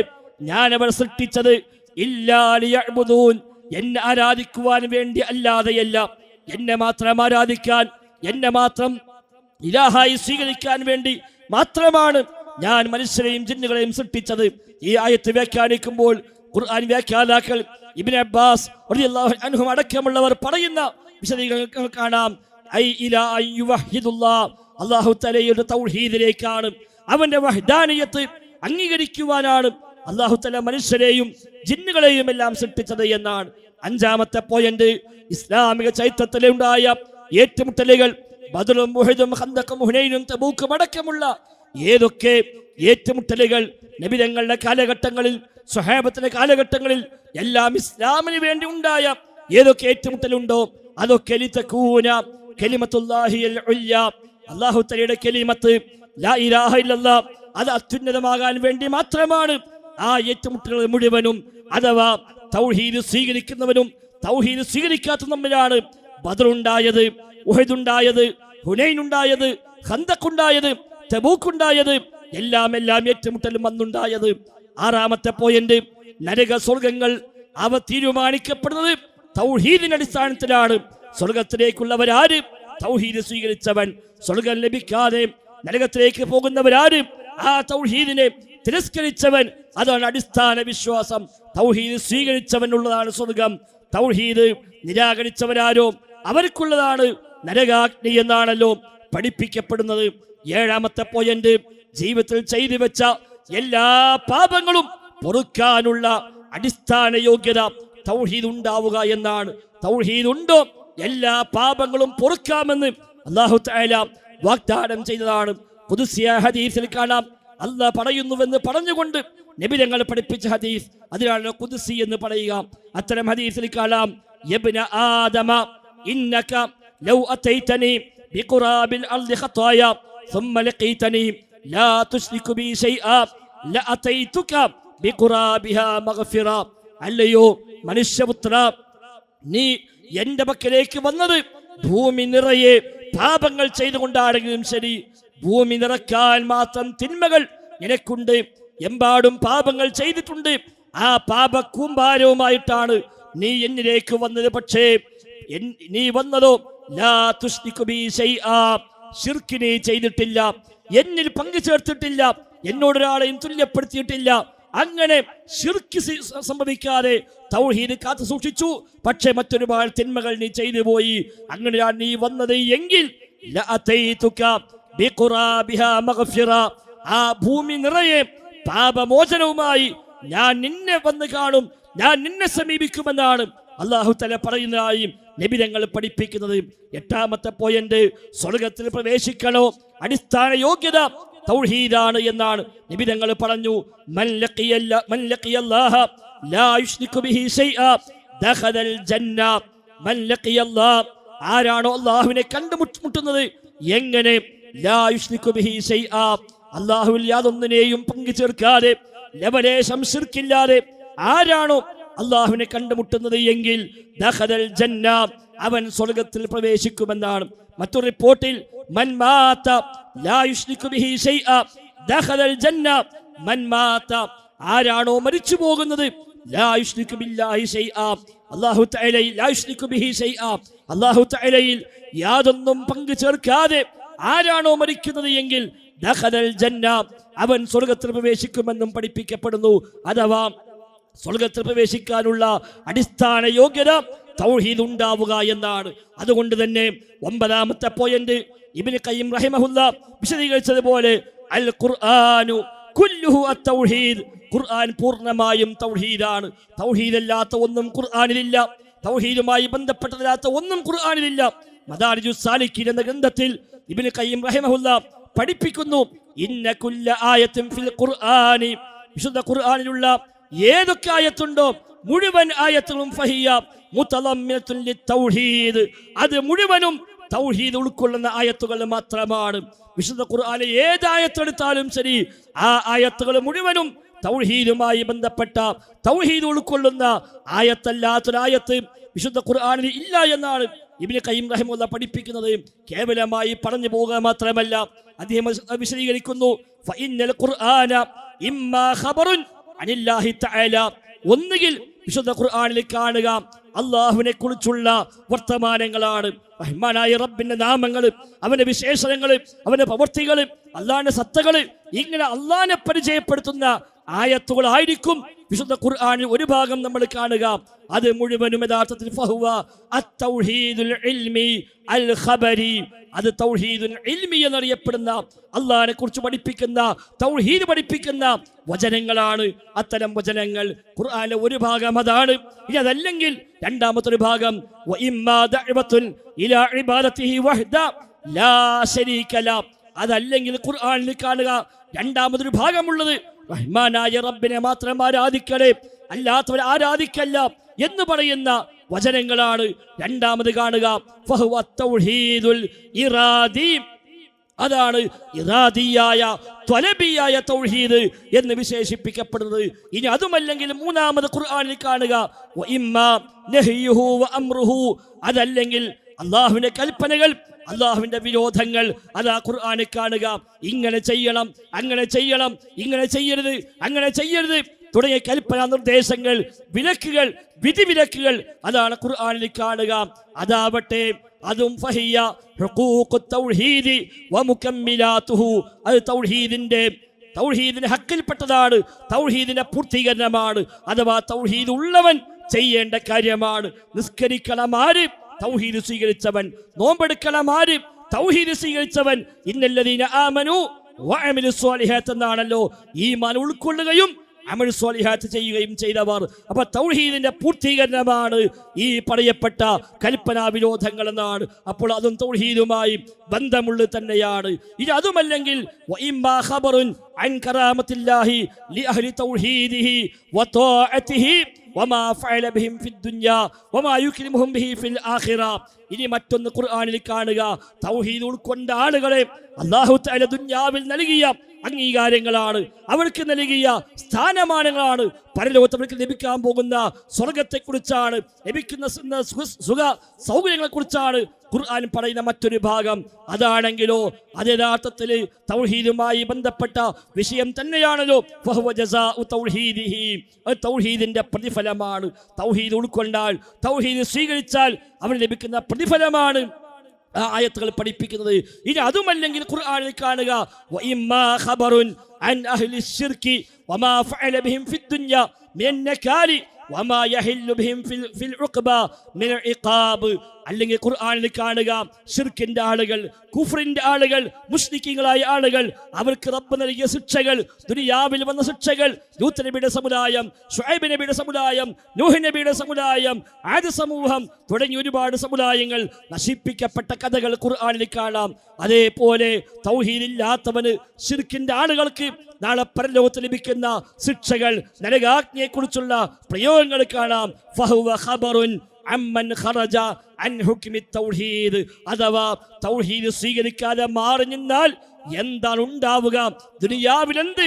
ഞാൻ അവർ സൃഷ്ടിച്ചത് ഇല്ലാ ലിയഅ്ബുദൂൻ, എന്നെ ആരാധിക്കുവാൻ വേണ്ടി അല്ലാതെയല്ല, എന്നെ മാത്രം ആരാധിക്കാൻ, എന്നെ മാത്രം ഇലാഹായി സ്വീകരിക്കാൻ വേണ്ടി മാത്രമാണ് ഞാൻ മനുഷ്യരെയും ജിന്നുകളെയും സൃഷ്ടിച്ചത്. ഈ ആയത്ത് വ്യാഖ്യാനിക്കുമ്പോൾ ഖുർആൻ വ്യാഖ്യാതാക്കൾ ഇബ്നു അബ്ബാസ് റളിയല്ലാഹു അൻഹു അടക്കമുള്ളവർ പറയുന്ന വിശദീകരണങ്ങൾ കാണാം. ഐ ഇലാ അയ്യുവഹിദുല്ലാഹ്, അല്ലാഹു തആലയുടെ തൗഹീദിലേക്കാണ്, അവന്റെ വഹ്ദാനിയത്ത് അംഗീകരിക്കുവാനാണ് അല്ലാഹു തആല മനുഷ്യരെയും ജിന്നുകളെയും എല്ലാം സൃഷ്ടിച്ചത് എന്നാണ്. അഞ്ചാമത്തെ പോയിന്റ്, ഇസ്ലാമിക ചരിത്രത്തിലെ ഉണ്ടായ ഏറ്റുമുട്ടലുകൾ, ബദറും ഉഹദും ഖന്ദഖും ഹുനൈനും തബൂക്കും അടക്കമുള്ള ഏതൊക്കെ ഏറ്റുമുട്ടലുകൾ നബി തങ്ങളുടെ കാലഘട്ടങ്ങളിൽ, സ്വഹാബത്തിന്റെ കാലഘട്ടങ്ങളിൽ എല്ലാം ഇസ്ലാമിന് വേണ്ടി ഉണ്ടായ ഏതൊക്കെ ഏറ്റുമുട്ടലുണ്ടോ അതൊക്കെ ലിതകൂന കലിമത്തുല്ലാഹിൽ ഉല്യ, അല്ലാഹു തആലയുടെ കലിമത്ത് ലാ ഇലാഹ ഇല്ലല്ലാഹ് അത് അത്യുന്നതമാകാൻ വേണ്ടി മാത്രമാണ് ആ ഏറ്റുമുട്ടലുകൾ മുഴുവനും. അഥവാ തൗഹീദ് സ്വീകരിക്കുന്നവനും തൗഹീദ് സ്വീകരിക്കാത്ത തമ്മിലാണ് ബദർ ഉണ്ടായത്, ഉഹദ് ഉണ്ടായത്, ഹുനൈൻ ഉണ്ടായത്, ഖന്ദഖ് ഉണ്ടായത്, തബൂക്ക് ഉണ്ടായത്, എല്ലാം ഏറ്റുമുട്ടലും വന്നുണ്ടായത്. ആറാമത്തെ പോയിന്റ്, നരക സ്വർഗങ്ങൾ അവ തീരുമാനിക്കപ്പെടുന്നത് തൗഹീദിന്റെ അടിസ്ഥാനത്തിലാണ്. സ്വർഗത്തിലേക്കുള്ളവരാര്? തൗഹീദ് സ്വീകരിച്ചവൻ. സ്വർഗം ലഭിക്കാതെ നരകത്തിലേക്ക് പോകുന്നവരാര്? ആ തൗഹീദിനെ തിരസ്കരിച്ചവൻ, അതാണ് അടിസ്ഥാന വിശ്വാസം. തൗഹീദ് സ്വീകരിച്ചവനുള്ളതാണ് സ്വർഗം. തൗഹീദ് നിരാകരിച്ചവരാരോ അവർക്കുള്ളതാണ് നരകാഗ്നി എന്നാണല്ലോ പഠിപ്പിക്കപ്പെടുന്നത്. 7ാമത്തെ പോയിന്റ്, ജീവിതത്തിൽ ചെയ്തു വെച്ച എല്ലാ പാപങ്ങളും പൊറുക്കാനുള്ള അടിസ്ഥാന യോഗ്യത തൗഹീദ് ഉണ്ടാവുക എന്നാണ്. തൗഹീദ് ഉണ്ടോ എല്ലാ പാപങ്ങളും പൊറുക്കാമെന്ന് അല്ലാഹു തആല വാഗ്ദാനം ചെയ്തതാണ്. ഖുദ്സിയ ഹദീസിൽ കാണാം, അല്ലാഹ് പറയുന്നുവെന്ന് പറഞ്ഞുകൊണ്ട് നബി തങ്ങൾ പഠിപ്പിച്ച ഹദീസ്, അതിനാണ് ഖുദ്സി എന്ന് പറയുക. അത്തരം ഹദീസിൽ കാണാം, യബ്ന ആദമ ഇന്നക ലൗ അതൈതനി ബിഖുറാബിൽ അർളി ഖതായ ثم لقيتني لا تشرك بي شيئا لأتيتك بقرابها مغفرة. അല്ലയോ മനുഷ്യപുത്ര, നീ എന്റെ പക്കലേക്ക് വന്നത് ഭൂമി നിറയെ പാപങ്ങൾ ചെയ്തുകൊണ്ടാണെങ്കിലും ശരി, ഭൂമി നിറക്കാൻ മാത്രം തിന്മകൾ നിനക്കുണ്ട്, എമ്പാടും പാപങ്ങൾ ചെയ്തിട്ടുണ്ട്. ആ പാപ കൂമ്പാരവുമായിട്ടാണ് നീ എന്നിലേക്ക് വന്നത്. പക്ഷേ നീ വന്നതോ ലാ തുശ്രികു ബി ശൈആ, ശിർക്കിനെ ചെയ്തിട്ടില്ല, എന്നിൽ പങ്കു ചേർത്തിട്ടില്ല, എന്നോടൊരാളെയും തുല്യപ്പെടുത്തിയിട്ടില്ല. അങ്ങനെ ശിർക്ക് സംഭവിക്കാതെ തൗഹീദ് കാത്തു സൂക്ഷിച്ചു. പക്ഷെ മറ്റൊരുപാട് തിന്മകൾ നീ ചെയ്തു പോയി. അങ്ങനെയാണ് നീ വന്നത് എങ്കിൽ ആ ഭൂമി നിറയെ പാപമോചനവുമായി ഞാൻ നിന്നെ വന്ന് കാണും, ഞാൻ നിന്നെ സമീപിക്കുമെന്നാണ് അല്ലാഹു തആല പറയുന്നതായി നബി തങ്ങൾ പഠിപ്പിക്കുന്നത്. 8ാമത്തെ പോയിന്റ്, സ്വർഗത്തിൽ പ്രവേശിക്കണോ അടിസ്ഥാന യോഗ്യത തൗഹീദാണ് എന്നാണ് നബി തങ്ങൾ പറഞ്ഞു. മൻ ലഖിയല്ലാഹ ലാ യുശ്രികു ബിഹി ശൈആ ദഖലൽ ജന്ന. മൻ ലഖിയല്ലാഹ, ആരാണോ അല്ലാഹുവിനെ കണ്ടുമുട്ടുന്നത്, എങ്ങനെ ലാ യുശ്രികു ബിഹി ശൈആ, അല്ലാഹുവിൽ യാതൊന്നിനെയും പങ്കു ചേർക്കാതെ ലവലേശം ശിർക്കില്ലാതെ ആരാണോ അല്ലാഹുവിനെ കണ്ടുമുട്ടുന്നത് എങ്കിൽ ദഖലൽ ജന്ന, അവൻ സ്വർഗ്ഗത്തിൽ പ്രവേശിക്കുമെന്നാണ്. മറ്റൊരു റിപ്പോർട്ടിൽ മൻ മാത ലാ യുശ്രികു ബിഹി ശൈആ ദഖലൽ ജന്ന. മൻ മാത, ആരാണോ മരിച്ചു പോകുന്നത്, ലാ യുശ്രികു ബില്ലാഹി ശൈആ, അല്ലാഹു തആലയിൽ ലാ യുശ്രികു ബിഹി ശൈആ, അല്ലാഹു തആലയിൽ യാതൊന്നും പങ്കു ചേർക്കാതെ ആരാണോ മരിക്കുന്നത് എങ്കിൽ ദഖലൽ ജന്ന, അവൻ സ്വർഗ്ഗത്തിൽ പ്രവേശിക്കുമെന്നും പഠിപ്പിക്കപ്പെടുന്നു. അഥവാ സ്വർഗ്ഗത്തിൽ പ്രവേശിക്കാനുള്ള അടിസ്ഥാന യോഗ്യത തൗഹീദ് ഉണ്ടാവുക എന്നാണ്. അതുകൊണ്ട് തന്നെ 9ാമത്തെ പോയിന്റ് ഇബ്നു ഖയ്യിം റഹിമഹുല്ലാ വിശദീകരിച്ചതുപോലെ അൽ ഖുർആനു കുല്ലുഹു അത്തൗഹീദ്, ഖുർആൻ പൂർണ്ണമായും തൗഹീദാണ്. തൗഹീദല്ലാത്ത ഒന്നും ഖുർആനിലില്ല, തൗഹീദുമായി ബന്ധപ്പെട്ടതല്ലാത്ത ഒന്നും ഖുർആനിലില്ല. മദാരിജുസ് സാലിക്കീൻ എന്ന ഗ്രന്ഥത്തിൽ ഇബ്നു ഖയ്യിം റഹിമഹുല്ലാ പഠിപ്പിക്കുന്നു, ഇന്ന കുല്ല ആയത്തിൻ ഫിൽ ഖുർആനി, വിശുദ്ധ ഖുർആനിലുള്ള ഏതൊക്കെ ആയത്തുണ്ടോ മുഴുവൻ ആയത്തുകളും ഫഹിയ മുതളമ്മിനത്തുൻ ലിത്തൗഹീദ്, അത് മുഴുവനും തൗഹീദ് ഉൾക്കൊള്ളുന്ന ആയത്തുകൾ മാത്രമാണ്. വിശുദ്ധ ഖുർആനിലെ ഏതായത്തെടുത്താലും ശരി, ആ ആയത്തുകൾ മുഴുവനും തൗഹീദുമായി ബന്ധപ്പെട്ട തൗഹീദ് ഉൾക്കൊള്ളുന്ന ആയത്തല്ലാത്തൊരായത്ത് വിശുദ്ധ ഖുർആനിൽ ഇല്ല എന്നാണ് ഇബ്നു ഖയ്യിം റഹിമഹുല്ലാഹ് പഠിപ്പിക്കുന്നത്. കേവലമായി പറഞ്ഞു പോകുക മാത്രമല്ല, അദ്ദേഹം വിശദീകരിക്കുന്നു, ഫഇന്നൽ ഖുർആന ഇമ്മാ ഖബറുൻ അനില്ലാഹി തആല, ഒന്നുകിൽ വിശുദ്ധ ഖുർആനിൽ കാണുക അല്ലാഹുവിനെ കുറിച്ചുള്ള വർത്തമാനങ്ങളാണ്, റഹ്മാനായ റബ്ബിന്റെ നാമങ്ങൾ, അവന്റെ വിശേഷണങ്ങൾ, അവന്റെ പ്രവൃത്തികൾ, അല്ലാഹുവിന്റെ സത്തകൾ, ഇങ്ങനെ അല്ലാഹുവിനെ പരിചയപ്പെടുത്തുന്ന ആയത്തുകളായിരിക്കും വിശുദ്ധ ഖുർആനിൽ ഒരു ഭാഗം നമ്മൾ കാണുക. അത് മുഴുവനും യഥാർത്ഥത്തിൽ ഫഹുവ അത്തൗഹീദുൽ ഇൽമി അൽ ഖബരി, അത് തൗഹീദുൽ ഇൽമി എന്നറിയപ്പെടുന്ന അല്ലാഹുവിനെ കുറിച്ച് പഠിപ്പിക്കുന്ന തൗഹീദ് പഠിപ്പിക്കുന്ന വചനങ്ങളാണ്. അത്തരം വചനങ്ങൾ ഖുർആനിലെ ഒരു ഭാഗം അതാണ്. ഇനി അതല്ലെങ്കിൽ രണ്ടാമത്തെ ഒരു ഭാഗം വഇമ്മാ ദഅവത്തുൻ ഇലാ ഇബാദതിഹി വഹ്ദ ലാ ശരീക ല, അതല്ലെങ്കിൽ ഖുർആനിൽ കാണുക രണ്ടാമതൊരു ഭാഗമുള്ളത് റഹ്മാനായ റബ്ബിനെ മാത്രം ആരാധിക്കണേ, അല്ലാത്തവരെ ആരാധിക്കല്ല എന്ന് പറയുന്ന വചനങ്ങളാണ്. രണ്ടാമത് കാണുക ഫഹുവ തൗഹീദുൽ ഇറാദി, അതാണ് ഇറാദിയായ ത്വലബിയായ തൗഹീദ് എന്ന് വിശേഷിപ്പിക്കപ്പെടുന്നത്. ഇനി അതുമല്ലെങ്കിൽ മൂന്നാമത് ഖുർആനിൽ കാണുക വഇമ്മാ നഹ്യുഹു വഅംറുഹു, അതല്ലെങ്കിൽ അല്ലാഹുവിന്റെ കൽപ്പനകൾ, അല്ലാഹുവിന്റെ വിരോധങ്ങൾ, അതാ ഖുർആനിൽ കാണുക. ഇങ്ങനെ ചെയ്യണം, അങ്ങനെ ചെയ്യണം, ഇങ്ങനെ ചെയ്യരുത്, അങ്ങനെ ചെയ്യരുത് തുടങ്ങിയ കൽപ്പനാ നിർദ്ദേശങ്ങൾ, വിലക്കുകൾ, വിധിവിലക്കുകൾ, അതാണ് ഖുർആനിൽ കാണുക. അതാവട്ടെ അതും ഫഹിയ ഹുഖൂഖുത് തൗഹീദി വമുകമ്മിലാതുഹു, അത് തൗഹീദിന്റെ തൗഹീദിന് ഹക്കിൽപ്പെട്ടതാണ്, തൗഹീദിന്റെ പൂർത്തീകരണമാണ്. അഥവാ തൗഹീദ് ഉള്ളവൻ ചെയ്യേണ്ട കാര്യമാണ്. നിസ്കരിക്കണം ആര്? തൗഹീദ് സ്വീകരിച്ചവൻ. നോമ്പെടുക്കണം ആര്? തൗഹീദ് സ്വീകരിച്ചവൻ. ഇന്നല്ലദീന ആമനു വഅമിലു സ്വാലിഹാത്ത് എന്നാണല്ലോ, ഈമാൻ ഉൾക്കൊള്ളുകയും അമൽ സ്വാലിഹാത്ത് ചെയ്യുകയും ചെയ്തവർ. അപ്പൊ തൗഹീദിന്റെ പൂർത്തീകരണമാണ് ഈ പറയപ്പെട്ട കൽപ്പനാ വിരോധങ്ങൾ എന്നാണ്. അപ്പോൾ അതും തൗഹീദുമായി ബന്ധമുള്ളത് തന്നെയാണ്. ഇനി അതുമല്ലെങ്കിൽ വഇമ്മാ ഖബറുൻ അൻ കറാമത്തില്ലാഹി ലിഅഹ്ലി തൗഹീദിഹി വതആഅതിഹി വമാ ഫഅല ബിഹിം ഫിദ്ദുനിയ വമാ യുക്രിമുഹും ബിഹി ഫിൽ ആഖിറ. ഇനി മറ്റൊന്ന് ഖുർആനിൽ കാണുക, തൗഹീദ് ഉൾക്കൊണ്ട ആളുകളെ അല്ലാഹു തആല ദുനിയാവിൽ നൽകിയ അംഗീകാരങ്ങളാണ്, അവർക്ക് നൽകിയ സ്ഥാനമാനങ്ങളാണ്, പരലോകത്ത് അവർക്ക് ലഭിക്കാൻ പോകുന്ന സ്വർഗത്തെക്കുറിച്ചാണ്, ലഭിക്കുന്ന സുഖ സൗകര്യങ്ങളെക്കുറിച്ചാണ് ഖുർആൻ പറയുന്ന മറ്റൊരു ഭാഗം. അതാണെങ്കിലോ അത് യഥാർത്ഥത്തിൽ തൗഹീദുമായി ബന്ധപ്പെട്ട വിഷയം തന്നെയാണല്ലോ. ഫഹുവ ജസാഉ തൗഹീദിഹി, അത് തൗഹീദിന്റെ പ്രതിഫലമാണ്. തൗഹീദ് ഉൾക്കൊണ്ടാൽ, തൗഹീദ് സ്വീകരിച്ചാൽ അവന് ലഭിക്കുന്ന പ്രതിഫലമാണ് ആ ആയത്തുകൾ പഠിപ്പിക്കുന്നത്. ഇനി അതുമല്ലെങ്കിൽ ഖുർആനിൽ കാണുക, വഇമ്മാ ഖബറുൻ അൻ അഹ്ലി ശിർകി വമാ ഫഅല ബിഹിം ഫിദ്ദുനിയ മിൻ നകാലി വമാ യഹില്ലു ബിഹിം ഫിൽ ഉഖബ മിൻ ഇഖാബ്. അല്ലെങ്കിൽ ഖുർആനിൽ കാണുക, ശിർക്കിന്റെ ആളുകൾ, കുഫ്രിന്റെ ആളുകൾ, മുശ്രിക്കീങ്ങളായ ആളുകൾ, അവർക്ക് റബ്ബ് നൽകിയ ശിക്ഷകൾ, ദുനിയാവിൽ വന്ന ശിക്ഷകൾ, ലൂത്ത് നബിയുടെ സമുദായം, ശുഐബ് നബിയുടെ സമുദായം, നൂഹ് നബിയുടെ സമുദായം, ആദ് സമൂഹം തുടങ്ങി ഒരുപാട് സമുദായങ്ങൾ നശിപ്പിക്കപ്പെട്ട കഥകൾ ഖുർആനിൽ കാണാം. അതേപോലെ തൗഹീദില്ലാത്തവന്, ശിർക്കിന്റെ ആളുകൾക്ക് നാളെ പരലോകത്ത് ലഭിക്കുന്ന ശിക്ഷകൾ, നരകാഗ്നിയെക്കുറിച്ചുള്ള പ്രയോഗങ്ങൾ കാണാം. ഫഹുവ ഖബറുൻ അമ്മൻ ഖറജ അൻ ഹുക്മി തൗഹീദ്. അഥവാ തൗഹീദ് സ്വീകരിക്കാതെ മാറി നിന്നാൽ എന്താണ് ഉണ്ടാവുക, ദുനിയാവിലെന്ത്,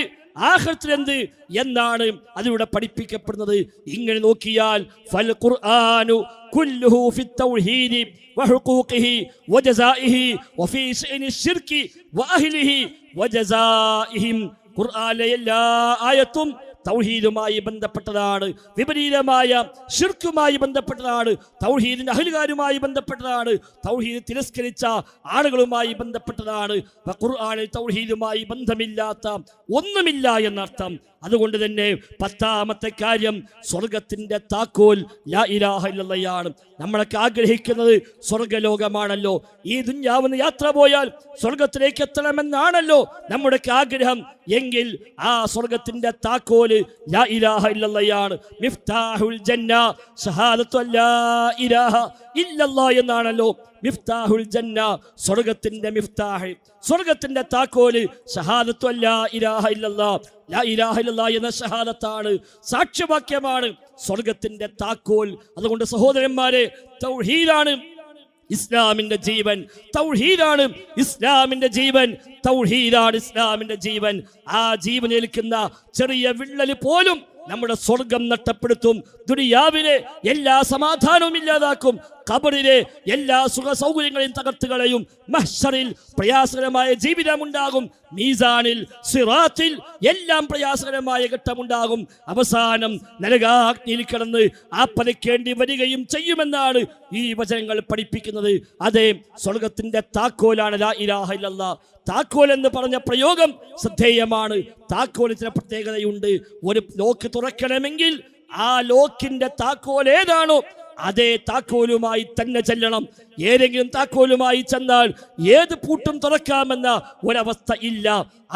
ആഖിറത്തിലെന്ത് എന്നാണ് അതിലൂടെ പഠിപ്പിക്കപ്പെടുന്നത്. ഇങ്ങനെ നോക്കിയാൽ ഫൽ ഖുർആനു കുല്ലുഹു ഫി തൗഹീദി വഹുഖൂഖിഹി വജസാഇഹി വഫീ ശഅനി ശിർകി വഅഹ്ലിഹി വജസാഇഹിം. ഖുർആനിലെ എല്ലാ ആയത്തും തൗഹീദുമായി ബന്ധപ്പെട്ടതാണ്, വിപരീതമായ ശിർക്കുമായി ബന്ധപ്പെട്ടതാണ്, തൗഹീദിന്റെ അഹ്ലുകാരുമായി ബന്ധപ്പെട്ടതാണ്, തൗഹീദ് തിരസ്കരിച്ച ആളുകളുമായി ബന്ധപ്പെട്ടതാണ്. ഖുർആനിൽ തൗഹീദുമായി ബന്ധമില്ലാത്ത ഒന്നുമില്ല എന്നർത്ഥം. അതുകൊണ്ട് തന്നെ 10ാമത്തെ കാര്യം, സ്വർഗത്തിന്റെ താക്കോൽ ലാ ഇലാഹ ഇല്ലല്ലാഹ്. നമ്മളൊക്കെ ആഗ്രഹിക്കുന്നത് സ്വർഗലോകമാണല്ലോ. ഈ ദുനിയാവിന് യാത്ര പോയാൽ സ്വർഗത്തിലേക്ക് എത്തണമെന്നാണല്ലോ നമ്മുടെ ആഗ്രഹം. എങ്കിൽ ആ സ്വർഗത്തിന്റെ താക്കോല് ലാ ഇലാഹ ഇല്ലല്ലാഹ്. മിഫ്താഹുൽ ജന്ന ഷഹാദത്തു അല്ലാ ഇലാഹ ഇല്ലല്ലാഹ് എന്നാണല്ലോ. മിഫ്താഹുൽ ജന്ന, സ്വർഗത്തിന്റെ മിഫ്താഹ്, സ്വർഗത്തിന്റെ താക്കോല് ഷഹാദത്തു അല്ലാ ഇലാഹ ഇല്ലല്ലാഹ്. ലാ ഇലാഹ ഇല്ലല്ലാഹ് എന്ന ഷഹാദത്താണ്, സാക്ഷ്യവാക്യമാണ് സ്വർഗത്തിന്റെ താക്കോൽ. അതുകൊണ്ട് സഹോദരന്മാരെ, തൗഹീദാണ് ഇസ്ലാമിന്റെ ജീവൻ, തൗഹീദാണ് ഇസ്ലാമിന്റെ ജീവൻ, തൗഹീദാണ് ഇസ്ലാമിന്റെ ജീവൻ. ആ ജീവനേൽക്കുന്ന ചെറിയ വിള്ളൽ പോലും നമ്മുടെ സ്വർഗം നഷ്ടപ്പെടുത്തും, ദുനിയാവിലെ എല്ലാ സമാധാനവും ഇല്ലാതാക്കും, ഖബറിലെ എല്ലാ സുഖ സൗകര്യങ്ങളെയും തകർത്തുകളയും, മഹ്ശറിൽ പ്രയാസകരമായ ജീവിതമുണ്ടാകും, മീസാനിൽ സിറാത്തിൽ എല്ലാം പ്രയാസകരമായ ഘട്ടമുണ്ടാകും. അവസാനം നരകാഗ്നിയിൽ കിടന്ന് ആപ്പതിക്കേണ്ടി വരികയും ചെയ്യുമെന്നാണ് ഈ വചനങ്ങൾ പഠിപ്പിക്കുന്നത്. അതേ, സ്വർഗത്തിന്റെ താക്കോലാണ് ലാ ഇലാഹ ഇല്ലല്ലാഹ്. താക്കോൽ എന്ന് പറഞ്ഞ പ്രയോഗം ശ്രദ്ധേയമാണ്. താക്കോലിന് ചില പ്രത്യേകതയുണ്ട്. ഒരു ലോക്ക് തുറക്കണമെങ്കിൽ ആ ലോക്കിന്റെ താക്കോൽ ഏതാണോ അതേ താക്കോലുമായി തന്നെ ചെല്ലണം. ഏതെങ്കിലും താക്കോലുമായി ചെന്നാൽ ഏത് പൂട്ടും തുറക്കാമെന്ന ഒരവസ്ഥ ഇല്ല.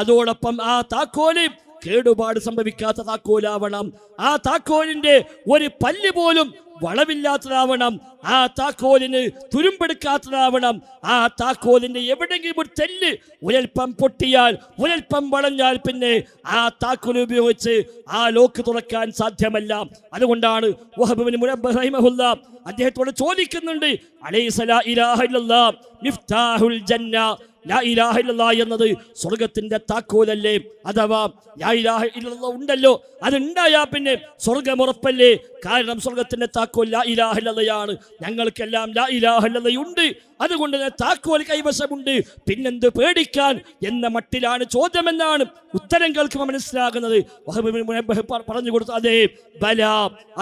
അതോടൊപ്പം ആ താക്കോല് കേടുപാട് സംഭവിക്കാത്ത താക്കോലാവണം. ആ താക്കോലിന്റെ ഒരു പല്ല് പോലും വളവില്ലാത്തതാവണം. ആ താക്കോലിന് തുരുമ്പെടുക്കാത്തതാവണം. ആ താക്കോലിന്റെ എവിടെയെങ്കിലും ഒരു തെല്ല് ഒരൽപ്പം പൊട്ടിയാൽ, ഒരൽപ്പം വളഞ്ഞാൽ പിന്നെ ആ താക്കോൽ ഉപയോഗിച്ച് ആ ലോക്ക് തുറക്കാൻ സാധ്യമല്ല. അതുകൊണ്ടാണ് വഹബ് ഇബ്നു മുനബ്ബഹ് റഹിമഹുല്ലാ അദ്ദേഹത്തോട് ചോദിക്കുന്നുണ്ട്, അലൈസ ലാ ഇലാഹ ഇല്ലല്ലാഹ് മിഫ്താഹുൽ ജന്ന. ലാ ഇലാഹ ഇല്ലല്ലാഹ് എന്നത് സ്വർഗത്തിന്റെ താക്കോലല്ലേ? അഥവാ ലാ ഇലാഹ ഇല്ലല്ലാഹ് ഉണ്ടല്ലോ, അതുണ്ടായാൽ പിന്നെ സ്വർഗമുറപ്പല്ലേ? കാരണം സ്വർഗത്തിന്റെ താക്കോൽ ലാ ഇലാഹ ഇല്ലല്ലാഹ്. ഞങ്ങൾക്കെല്ലാം ലാ ഇലാഹ ഇല്ലല്ലാഹ് ഉണ്ട്, അതുകൊണ്ട് താക്കോൽ കൈവശമുണ്ട്, പിന്നെന്ത് പേടിക്കാൻ എന്ന മട്ടിലാണ് ചോദ്യമെന്നാണ് ഉത്തരം കേൾക്കുമ്പോൾ മനസ്സിലാകുന്നത്. വഹബ് ഇബ്നു മുനബ്ബഹ് പറഞ്ഞു കൊടുത്തു, അതെ ബല,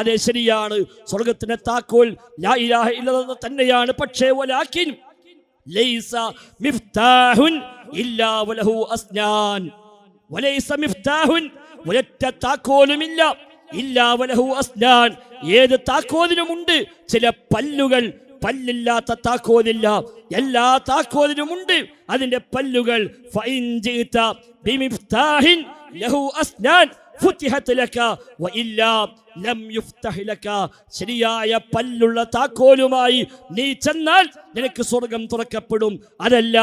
അതെ ശരിയാണ്, സ്വർഗത്തിന്റെ താക്കോൽ ലാ ഇലാഹ ഇല്ലല്ലാഹ് തന്നെയാണ്. പക്ഷേ വലാകിൻ ലൈസ മിഫ്താഹുൻ ഇല്ലാ വലഹു അസ്നാൻ. വലൈസ മിഫ്താഹുൻ, ഒരൊറ്റ താക്കോലുമില്ല, ഇല്ലാ വലഹു അസ്നാൻ, ഏത് താക്കോലിനുമുണ്ട് ചില പല്ലുകൾ. പല്ലില്ലാത്ത താക്കോലില്ല, എല്ലാ താക്കോലിനുമുണ്ട് അതിന്റെ പല്ലുകൾ. ഫഇൻ ജിഅത ബിമിഫ്താഹിൻ ലഹു അസ്നാൻ ഫുതിഹത് ലക വഇല്ലാ ലം യുഫ്തഹ് ലക. ശരിയായ പല്ലുള്ള താക്കോലുമായി നീ ചെന്നാൽ നിനക്ക് സ്വർഗം തുറക്കപ്പെടും. അതല്ല,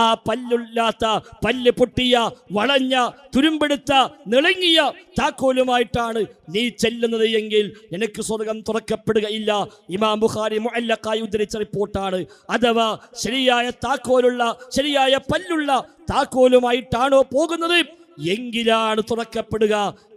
ആ പല്ലില്ലാത്ത, പല്ല് പൊട്ടിയ, വളഞ്ഞ, തുരുമ്പെടുത്ത, നിളങ്ങിയ താക്കോലുമായിട്ടാണ് നീ ചെല്ലുന്നത് എങ്കിൽ നിനക്ക് സ്വർഗം തുറക്കപ്പെടുകയില്ല. ഇമാം ബുഖാരി മുഅല്ലഖായി ഉദ്ധരിച്ച റിപ്പോർട്ടാണ്. അഥവാ ശരിയായ താക്കോലുള്ള, ശരിയായ പല്ലുള്ള താക്കോലുമായിട്ടാണോ പോകുന്നത് എങ്കിലാണ് തുറക്കപ്പെടുക,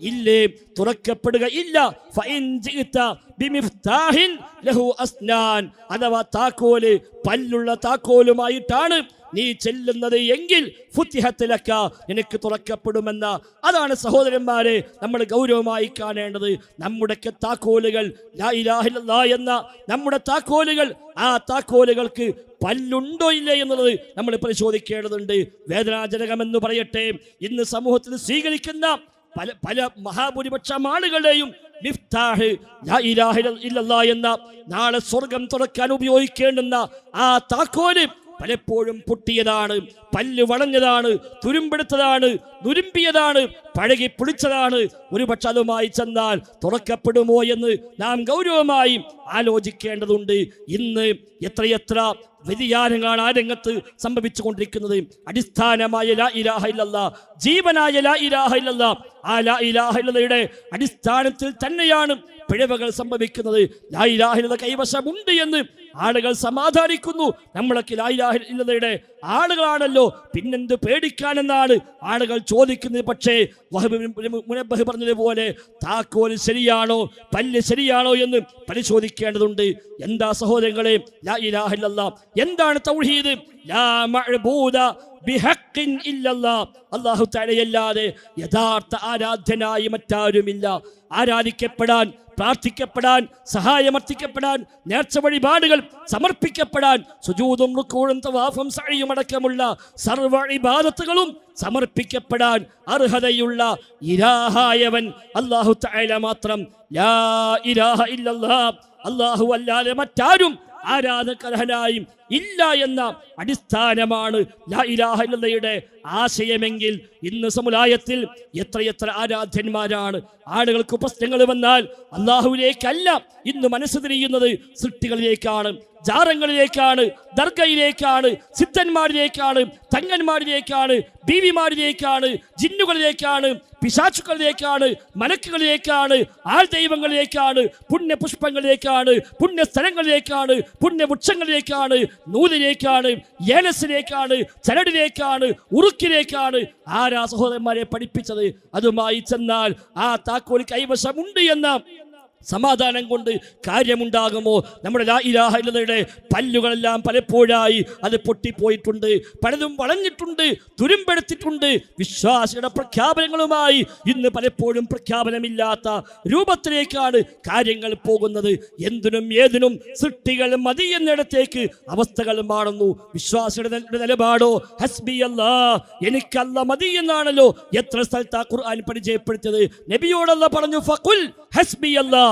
ഇല്ലേ തുറക്കപ്പെടുക ഇല്ല. ഫഇൻ ജിഅത ബിമിഫ്താഹിൻ ലഹു അസ്നാൻ, അഥവാ താക്കോല് പല്ലുള്ള താക്കോലുമായിട്ടാണ് നീ ചെല്ലുന്നത് എങ്കിൽ ഫുതിഹത് ലക, നിനക്ക് തുറക്കപ്പെടുമെന്ന. അതാണ് സഹോദരന്മാരെ നമ്മൾ ഗൗരവമായി കാണേണ്ടത്. നമ്മുടെ താക്കോലുകൾ, ലാ ഇലാഹ ഇല്ലല്ലാഹ് എന്ന നമ്മുടെ താക്കോലുകൾ, ആ താക്കോലുകൾക്ക് പല്ലുണ്ടോ ഇല്ലേ എന്നുള്ളത് നമ്മൾ പരിശോധിക്കേണ്ടതുണ്ട്. വേദനാജനകമെന്ന് പറയട്ടെ, ഇന്ന് സമൂഹത്തിൽ സ്വീകരിക്കുന്ന പല മഹാഭൂരിപക്ഷം ആളുകളുടെയും മിഫ്താഹ്, ലാ ഇലാഹ ഇല്ലല്ലാഹ് എന്ന നാളെ സ്വർഗം തുറക്കാൻ ഉപയോഗിക്കേണ്ടുന്ന ആ താക്കോല് പലപ്പോഴും പൊട്ടിയതാണ്, പല്ല് വളഞ്ഞതാണ്, തുരുമ്പെടുത്തതാണ്, നുരുമ്പിയതാണ്, പഴകി പൊളിച്ചതാണ്. ഒരുപക്ഷെ അതുമായി ചെന്നാൽ തുറക്കപ്പെടുമോ എന്ന് നാം ഗൗരവമായി ആലോചിക്കേണ്ടതുണ്ട്. ഇന്ന് എത്രയെത്ര വ്യതിയാനങ്ങളാണ് ആ രംഗത്ത് സംഭവിച്ചുകൊണ്ടിരിക്കുന്നത്. അടിസ്ഥാനമായ ലാ ഇലാഹ ഇല്ലല്ലാഹ്, ജീവനായ ലാ ഇലാഹ ഇല്ലല്ലാഹ്, ആ ലാ ഇലാഹ ഇല്ലല്ലയുടെ അടിസ്ഥാനത്തിൽ തന്നെയാണ് പിഴവുകൾ സംഭവിക്കുന്നത്. ലാ ഇലാഹ ഇല്ലല്ലാഹ് കൈവശമുണ്ട് എന്ന് ആളുകൾ സമാധാനിക്കുന്നു. നമ്മളൊക്കെ ലാ ഇലാഹ ഇല്ലല്ലയുടെ ആളുകളാണല്ലോ, പിന്നെന്ത് പേടിക്കാനെന്നാണ് ആളുകൾ ചോദിക്കുന്നത്. പക്ഷേ വഹബ് മുനബ്ബഹ് പറഞ്ഞതുപോലെ താക്കോൽ ശരിയാണോ, പല്ല് ശരിയാണോ എന്ന് പരിശോധിക്കേണ്ടതുണ്ട്. എന്താ സഹോദരങ്ങളെ ലാ ഇലാഹ ഇല്ലല്ലാഹ്? എന്താണ് തൗഹീദ്? ലാ മഅബൂദ ബിഹഖിൻ ഇല്ലല്ലാഹ്, അല്ലാഹു തആലയല്ലാതെ യഥാർത്ഥ ആരാധ്യനായി മറ്റാരുമില്ല. ആരാധിക്കപ്പെടാൻ, പ്രാർത്ഥിക്കപ്പെടാൻ, സഹായമർത്ഥിക്കപ്പെടാൻ, നേർച്ച വഴിപാടുകൾ സമർപ്പിക്കപ്പെടാൻ, സുജൂദും റുകൂഉം തവാഫും സഅയും അടക്കമുള്ള സർവ്വ ഇബാദത്തുകളും സമർപ്പിക്കപ്പെടാൻ അർഹതയുള്ള ഇലാഹായവൻ അല്ലാഹു തആല മാത്രം. ലാ ഇലാഹ ഇല്ലല്ലാഹ്, അല്ലാഹു അല്ലാതെ മറ്റാരും ആരാധകർഹനായും ഇല്ല എന്ന അടിസ്ഥാനമാണ് ലാ ഇലാഹ ഇല്ലല്ലയുടെ ആശയമെങ്കിൽ ഇന്ന് സമുദായത്തിൽ എത്രയെത്ര ആരാധ്യന്മാരാണ്. ആളുകൾക്ക് പ്രശ്നങ്ങൾ വന്നാൽ അല്ലാഹുവിലേക്കല്ല ഇന്ന് മനസ്സ് തിരിയുന്നത്, സൃഷ്ടികളിലേക്കാണ്, ജാറങ്ങളിലേക്കാണ്, ദർഗയിലേക്കാണ്, സിദ്ധന്മാരിലേക്കാണ്, തങ്ങന്മാരിലേക്കാണ്, ബീവിമാരിലേക്കാണ്, ജിന്നുകളിലേക്കാണ്, പിശാചുക്കളിലേക്കാണ്, മലക്കുകളിലേക്കാണ്, ആൾ ദൈവങ്ങളിലേക്കാണ്, പുണ്യപുഷ്പങ്ങളിലേക്കാണ്, പുണ്യസ്ഥലങ്ങളിലേക്കാണ്, പുണ്യവൃക്ഷങ്ങളിലേക്കാണ്, നൂലിലേക്കാണ്, ഏലസിലേക്കാണ്, ചരടിലേക്കാണ്, ഉറുക്കിലേക്കാണ്. ആരാ സഹോദരന്മാരെ പഠിപ്പിച്ചത്? അതുമായി ചെന്നാൽ ആ താക്കോൽ കൈവശമുണ്ട് എന്ന സമാധാനം കൊണ്ട് കാര്യമുണ്ടാകുമോ? നമ്മുടെ ലാ ഇലാഹ ഇല്ലല്ലയുടെ പല്ലുകളെല്ലാം പലപ്പോഴായി അത് പൊട്ടിപ്പോയിട്ടുണ്ട്, പലതും വളഞ്ഞിട്ടുണ്ട്, തുരുമ്പെടുത്തിട്ടുണ്ട്. വിശ്വാസിയുടെ പ്രഖ്യാപനങ്ങളുമായി ഇന്ന് പലപ്പോഴും പ്രഖ്യാപനമില്ലാത്ത രൂപത്തിലേക്കാണ് കാര്യങ്ങൾ പോകുന്നത്. എന്തിനും ഏതിനും സൃഷ്ടികൾ മതി എന്നിടത്തേക്ക് അവസ്ഥകൾ മാറുന്നു. വിശ്വാസിയുടെ നിലപാടോ ഹസ്ബി അല്ലാഹ്, എനിക്കല്ല മതി എന്നാണല്ലോ എത്ര സ്ഥലത്ത് ഖുർആൻ പരിചയപ്പെടുത്തിയത്. നബിയോടല്ല പറഞ്ഞു ഫഖുൽ ഹസ്ബി അല്ലാഹ്,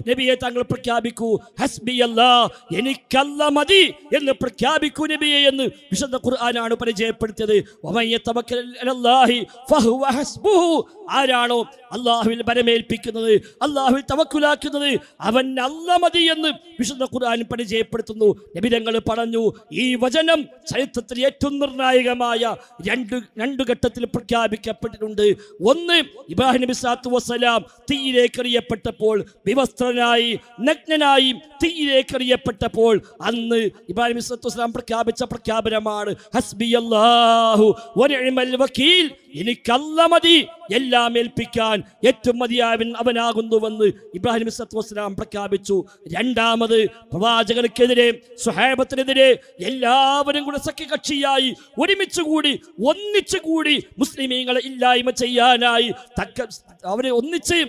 നബിയെ താങ്കൾ പ്രഖ്യാപിക്കൂ ഹസ്ബി അല്ലാഹ്, എനിക്കല്ല മതി എന്ന് പ്രഖ്യാപിക്കൂ നബിയെ എന്ന് വിശുദ്ധ ഖുർആനാണ് പരിചയപ്പെടുത്തിയത്. വമൻ യതവക്കൽ അലല്ലാഹി ഫഹുവ ഹസ്ബുഹു, ആരാണോ അല്ലാഹുവിൽ ബലമേൽപ്പിക്കുന്നത്, അല്ലാഹുവിൽ തവക്കുലാക്കുന്നത്, അവൻ അല്ല മതി എന്ന് വിശുദ്ധ ഖുർആൻ പരിചയപ്പെടുത്തുന്നു. നബി തങ്ങൾ പറഞ്ഞു, ഈ വചനം ചരിത്രത്തിൽ ഏറ്റവും നിർണായകമായ രണ്ട് ഘട്ടത്തിൽ പ്രഖ്യാപിക്കപ്പെട്ടിട്ടുണ്ട്. ഒന്ന്, ഇബ്രാഹിം നബി സ്വല്ലല്ലാഹു അലൈഹി വസല്ലം തീയിലേക്ക് എറിയപ്പെട്ടപ്പോൾ, വിവസ്ത്രനായി നഗ്നനായി തീയിലേക്ക് എറിയപ്പെട്ടപ്പോൾ അന്ന് ഇബ്രാഹിം നബി സ്വല്ലല്ലാഹു അലൈഹി വസല്ലം പ്രഖ്യാപിച്ച പ്രഖ്യാപനമാണ് ഹസ്ബിയല്ലാഹു വനിഅമൽ വകീൽ, എനിക്കല്ല മതി, എല്ലാം ഏൽപ്പിക്കാൻ ഏറ്റവും മതിയായവൻ അവനാകുന്നുവെന്ന് ഇബ്രാഹിം നബി സ്വല്ലല്ലാഹു അലൈഹി വസല്ലം പ്രഖ്യാപിച്ചു. രണ്ടാമത്, പ്രവാചകർക്കെതിരെ, സ്വഹാബത്തിനെതിരെ എല്ലാവരും കൂടെ സഖ്യകക്ഷിയായി ഒന്നിച്ചുകൂടി മുസ്ലിമീങ്ങളെ ഇല്ലായ്മ ചെയ്യാനായി അവരെ ഒന്നിച്ച്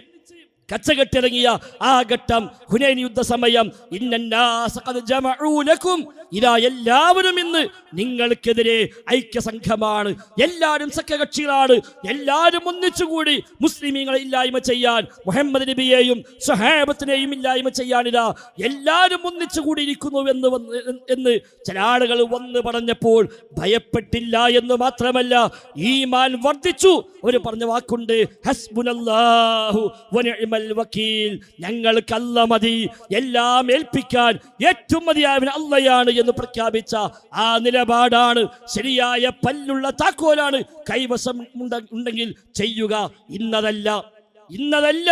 കച്ചകെട്ടിറങ്ങിയ ആ ഘട്ടം, ഹുനൈൻ യുദ്ധ സമയം, ഇന്നന്നാസ ഖദ് ജമഉ ലക്കും, ഇതാ എല്ലാവരും ഇന്ന് നിങ്ങൾക്കെതിരെ ഐക്യസംഘമാണ്, എല്ലാവരും സഖ്യകക്ഷികളാണ്, എല്ലാവരും ഒന്നിച്ചുകൂടി മുസ്ലിമീങ്ങളെ ഇല്ലായ്മ ചെയ്യാൻ, മുഹമ്മദ് നബിയെയും സ്വഹാബത്തിനെയും ഇല്ലായ്മ ചെയ്യാൻ ഇതാ എല്ലാവരും ഒന്നിച്ചുകൂടിയിരിക്കുന്നു എന്ന് ചില ആളുകൾ വന്ന് പറഞ്ഞപ്പോൾ ഭയപ്പെട്ടില്ല എന്ന് മാത്രമല്ല, ഈമാൻ വർദ്ധിച്ചു. അവർ പറഞ്ഞ വാക്കുണ്ട്, ഹസ്ബുനല്ലാഹു വനിഅമൽ വക്കീൽ, ഞങ്ങൾക്ക് അല്ലാഹ് മതി, എല്ലാം ഏൽപ്പിക്കാൻ ഏറ്റവും മതിയായവൻ അല്ലാഹയാണ് എന്ന് പ്രഖ്യാപിച്ച ആ നിലപാടാണ് ശരിയായ പല്ലുള്ള താക്കോലാണ്. കൈവശം ഉണ്ടെങ്കിൽ ചെയ്യുക. ഇന്നതല്ല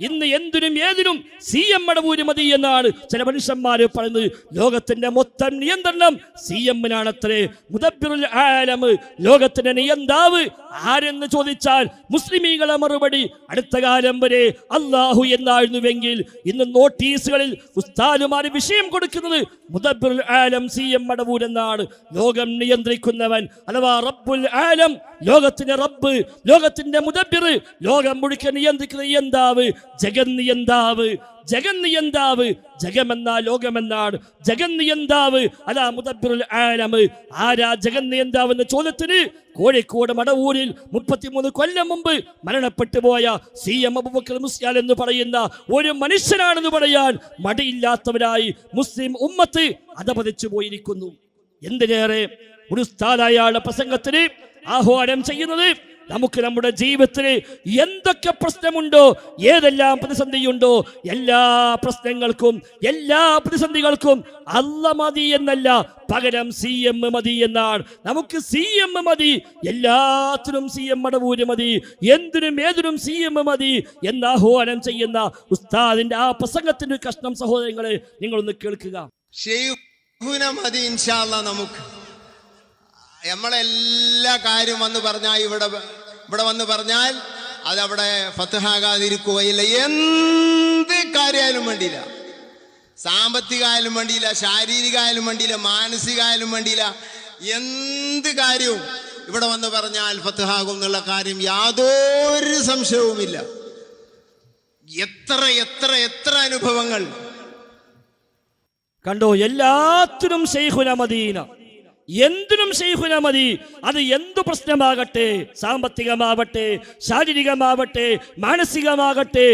ഇന്ന് എന്തിനും ഏതിനും CM മടവൂര് മതി എന്നാണ് ചില മനുഷ്യന്മാർ പറയുന്നത്. ലോകത്തിന്റെ മൊത്തം നിയന്ത്രണം CM-നാണത്രേ. മുദബ്ബിറുൽ ആലം, ലോകത്തിന്റെ നിയന്താവ് ആരെന്ന് ചോദിച്ചാൽ മുസ്ലിമീങ്ങളെ മറുപടി അടുത്ത കാലം വരെ അല്ലാഹു എന്നായിരുന്നുവെങ്കിൽ ഇന്ന് നോട്ടീസുകളിൽ ഉസ്താദുമാർ വിഷയം കൊടുക്കുന്നത് മുദബ്ബിറുൽ ആലം CM മടവൂർ എന്നാണ്. ലോകം നിയന്ത്രിക്കുന്നവൻ അഥവാ റബ്ബുൽ ആലം, ലോകത്തിന്റെ റബ്ബ്, ലോകത്തിന്റെ മുദബ്ബിർ, ലോകം മുഴുവൻ നിയന്ത്രിക്കുന്ന നിയന്താവ്, ജഗൻ നിയന്താവ്, ജഗമെന്ന ലോകമെന്നാണ്. ജഗൻ നിയന്താവ് അലാ മുദബ്ബിറുൽ ആലം. ആരാ ജഗൻ നിയന്താവ് എന്ന ചോദ്യത്തിന് കോഴിക്കോട് മടവൂരിൽ 33 കൊല്ലം മുമ്പ് മരണപ്പെട്ടു പോയ CM അബൂബക്കർ മുസ്ലിയാർ എന്ന് പറയുന്ന ഒരു മനുഷ്യനാണെന്ന് പറയാൻ മടിയില്ലാത്തവരായി മുസ്ലിം ഉമ്മത്ത് അധപതിച്ചു പോയിരിക്കുന്നു. എന്തിനേറെ ഒരു ഉസ്താദായ പ്രസംഗത്തിന് ആഹ്വാനം ചെയ്യുന്നത്, നമുക്ക് നമ്മുടെ ജീവിതത്തിൽ എന്തൊക്കെ പ്രശ്നമുണ്ടോ, ഏതെല്ലാം പ്രതിസന്ധിയുണ്ടോ, എല്ലാ പ്രശ്നങ്ങൾക്കും എല്ലാ പ്രതിസന്ധികൾക്കും അല്ലാഹ് മതി എന്നല്ല, പകരം CM മതി എന്നാണ്. നമുക്ക് CM മതി, എല്ലാത്തിനും CM മടവൂര് മതി, എന്തിനും ഏതിനും CM മതി എന്ന് ആഹ്വാനം ചെയ്യുന്ന ഉസ്താദിന്റെ ആ പ്രസംഗത്തിന്റെ കഷ്ണം സഹോദരങ്ങളെ നിങ്ങളൊന്ന് കേൾക്കുക. മതി ഇൻഷാ അല്ലാഹ്. നമുക്ക് നമ്മളെല്ലാ കാര്യം വന്ന് പറഞ്ഞാൽ ഇവിടെ വന്ന് പറഞ്ഞാൽ അതവിടെ ഫത്ഹാകാതിരിക്കുകയില്ല. എന്ത് കാര്യമായാലും വേണ്ടിയില്ല, സാമ്പത്തികമായാലും വേണ്ടിയില്ല, ശാരീരികമായാലും വേണ്ടിയില്ല, മാനസികമായാലും വേണ്ടിയില്ല, എന്ത് കാര്യവും ഇവിടെ വന്ന് പറഞ്ഞാൽ ഫത്ഹാകും എന്നുള്ള കാര്യം യാതൊരു സംശയവുമില്ല. എത്ര എത്ര എത്ര അനുഭവങ്ങൾ കണ്ടോ. എല്ലാത്തിനും ശൈഖുന മദീന, എന്തിനും ശൈഖുന മതി. അത് എന്തു പ്രശ്നമാകട്ടെ, സാമ്പത്തികമാവട്ടെ, ശാരീരികമാവട്ടെ, മാനസികമാകട്ടെ,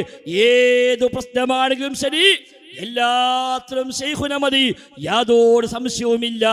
ഏതു പ്രശ്നമാണെങ്കിലും ശരി, എല്ലാത്തിനും ശൈഖുന മതി, യാതൊരു സംശയവുമില്ല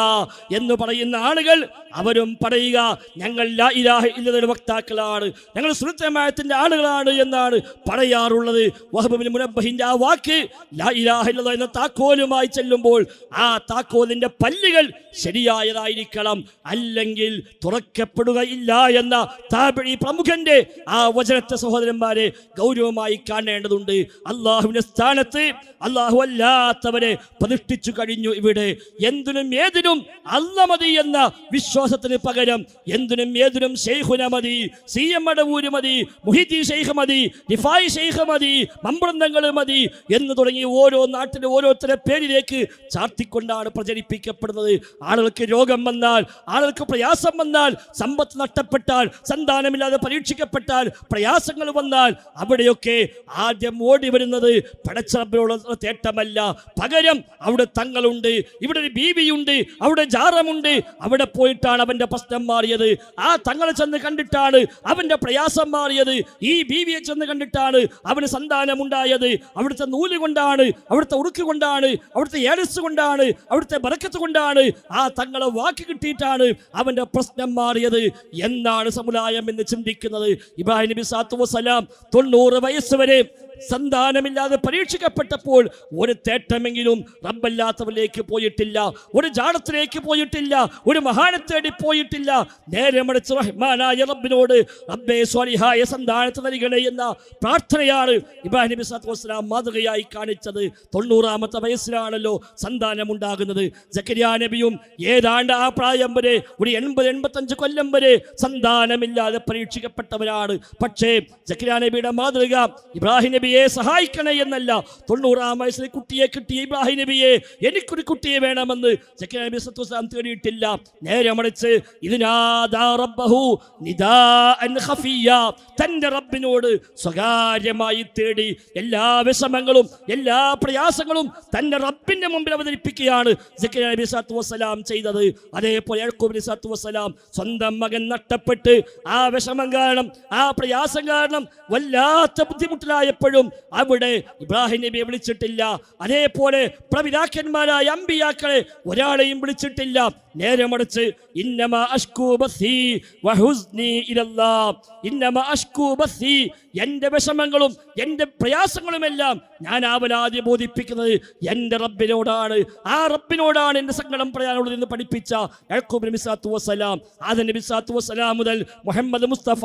എന്ന് പറയുന്ന ആളുകൾ അവരും പറയുക, ഞങ്ങൾ ലാ ഇലാഹ ഇല്ലല്ലാഹ് വക്താക്കളാണ്, ഞങ്ങൾ സുന്നത്ത് ജമാഅത്തിന്റെ ആളുകളാണ് എന്നാണ് പറയാറുള്ളത്. വഹബ് ഇബ്നു മുനബ്ബഹിന്റെ ആ വാക്ക് ലാ ഇലാഹ ഇല്ലല്ലാഹ് എന്ന താക്കോലുമായി ചെല്ലുമ്പോൾ ആ താക്കോലിന്റെ പല്ലുകൾ ശരിയായതായിരിക്കണം, അല്ലെങ്കിൽ തുറക്കപ്പെടുകയില്ല എന്ന താബിഈ പ്രമുഖന്റെ ആ വചനത്തെ സഹോദരന്മാരെ ഗൗരവമായി കാണേണ്ടതുണ്ട്. അല്ലാഹുവിന്റെ സ്ഥാനത്ത് അല്ലാഹു അല്ലാത്തവരെ പ്രതിഷ്ഠിച്ചു കഴിഞ്ഞു. ഇവിടെ എന്തിനും ഏതിനും അല്ലാഹ് മതി എന്ന വിശ്വാസത്തിന് പകരം എന്തിനും ഏതിനും ശൈഖുന മതി, CM മടവൂര് മതി, മുഹീദ്ദീൻ ശൈഖ് മതി, റിഫായി ശൈഖ് മതി, മമ്പുറന്തങ്ങൾ മതി എന്ന് തുടങ്ങി ഓരോ നാട്ടിലെ ഓരോരുത്തരെ പേരിലേക്ക് ചാർത്തിക്കൊണ്ടാണ് പ്രചരിപ്പിക്കപ്പെടുന്നത്. ആളുകൾക്ക് രോഗം വന്നാൽ, ആളുകൾക്ക് പ്രയാസം വന്നാൽ, സമ്പത്ത് നഷ്ടപ്പെട്ടാൽ, സന്താനമില്ലാതെ പരീക്ഷിക്കപ്പെട്ടാൽ, പ്രയാസങ്ങൾ വന്നാൽ അവിടെയൊക്കെ ആദ്യം ഓടി വരുന്നത് പടച്ച റബ്ബിനോടുള്ള തേട്ടമല്ല, പകരം അവിടെ തങ്ങളുണ്ട്, ഇവിടെ ഒരു ബീവിയുണ്ട്, അവിടെ ജാറമുണ്ട്, അവിടെ പോയിട്ടാണ് അവന്റെ പ്രശ്നം മാറിയത്. ആ തങ്ങളെ ചെന്ന് കണ്ടിട്ടാണ് അവന്റെ പ്രയാസം മാറിയത്. ഈ ബീവിയെ ചെന്ന് കണ്ടിട്ടാണ് അവന് സന്താനമുണ്ടായത്. അവിടുത്തെ നൂല് കൊണ്ടാണ്, അവിടുത്തെ ഉറുക്ക് കൊണ്ടാണ്, അവിടുത്തെ ഏലസ് കൊണ്ടാണ്, അവിടുത്തെ ബറക്കത്ത് കൊണ്ടാണ്, ആ തങ്ങളെ വാക്ക് കിട്ടിയിട്ടാണ് അവന്റെ പ്രശ്നം മാറിയത് എന്നാണ് സമുദായം എന്ന് ചിന്തിക്കുന്നത്. ഇബ്രാഹിം നബി സ്വല്ലല്ലാഹു അലൈഹി വസല്ലം 90 വയസ്സ് വരെ സന്താനമില്ലാതെ പരീക്ഷിക്കപ്പെട്ടപ്പോൾ ഒരു തേട്ടമെങ്കിലും റബ്ബല്ലാത്തവരിലേക്ക് പോയിട്ടില്ല, ഒരു ജാടത്തിലേക്ക് പോയിട്ടില്ല, ഒരു മഹാനെ തേടി പോയിട്ടില്ല. നേരെ മറിച്ച് റഹ്മാനായ റബ്ബിനോട് റബ്ബേ സ്വാലിഹായ സന്താനത്തെ നൽകണേ എന്ന പ്രാർത്ഥനയാണ് ഇബ്രാഹിം നബി സ്വല്ലല്ലാഹു അലൈഹി വസല്ലം മാതൃകയായി കാണിച്ചത്. 90-ാമത്തെ വയസ്സിലാണല്ലോ സന്താനമുണ്ടാകുന്നത്. സക്കരിയ നബിയും ഏതാണ്ട് ആ പ്രായം വരെ ഒരു 80-85 കൊല്ലം വരെ സന്താനമില്ലാതെ പരീക്ഷിക്കപ്പെട്ടവരാണ്. പക്ഷേ സക്കരിയ നബിയുടെ മാതൃക ഇബ്രാഹിം നബി നബിയെ സഹായിക്കണേ എന്നല്ല, 90-ാം വയസ്സിൽ കുട്ടിയെ കിട്ടിയ ഇബ്രാഹിം നബിയെ എനിക്കൊരു കുട്ടിയെ വേണമെന്ന് സക്കറിയ നബി സല്ലല്ലാഹു അലൈഹി വസല്ലം തേടിയിട്ടില്ല. നേരെ മറിച്ച് ഇതിനാദാ റബ്ബഹു നിദാഅൻ ഖഫിയ, തന്റെ റബ്ബിനോട് സ്വകാര്യമായി തേടി എല്ലാ വിഷമങ്ങളും എല്ലാ പ്രയാസങ്ങളും തന്റെ റബ്ബിന്റെ മുമ്പിൽ അവതരിപ്പിക്കുകയാണ് സക്കറിയ നബി സല്ലല്ലാഹു അലൈഹി വസല്ലം ചെയ്തത്. അതേപോലെ യാക്കൂബ് നബി സല്ലല്ലാഹു അലൈഹി വസല്ലം സ്വന്തം മകൻ നഷ്ടപ്പെട്ട് ആ വിഷമം കാരണം ആ പ്രയാസം കാരണം വല്ലാത്ത ബുദ്ധിമുട്ടിലായപ്പോഴും അവിടെ ഇബ്രാഹിം നബിയെ വിളിച്ചിട്ടില്ല. അതേപോലെ പ്രവിതാക്കന്മാരായ അമ്പിയാക്കളെ ഒരാളെയും വിളിച്ചിട്ടില്ല. നേരെ മറിച്ച് ഇന്നമാ അഷ്കൂ ബസീ വഹുസ്നി ഇലല്ലാഹ്, ഇന്നമാ അഷ്കൂ ബസീ, എൻ്റെ വിഷമങ്ങളും എൻ്റെ പ്രയാസങ്ങളുമെല്ലാം ഞാൻ ആവലാതി ബോധിപ്പിക്കുന്നത് എൻ്റെ റബ്ബിനോടാണ്. ആ റബ്ബിനോടാണ് എൻ്റെ സങ്കടം പറയാനുള്ളത് എന്ന് പഠിപ്പിച്ച യാക്കൂബ് നബി സല്ലല്ലാഹു അലൈഹി വസല്ലം, ആദം നബി സല്ലല്ലാഹു അലൈഹി വസല്ലം മുതൽ മുഹമ്മദ് മുസ്തഫ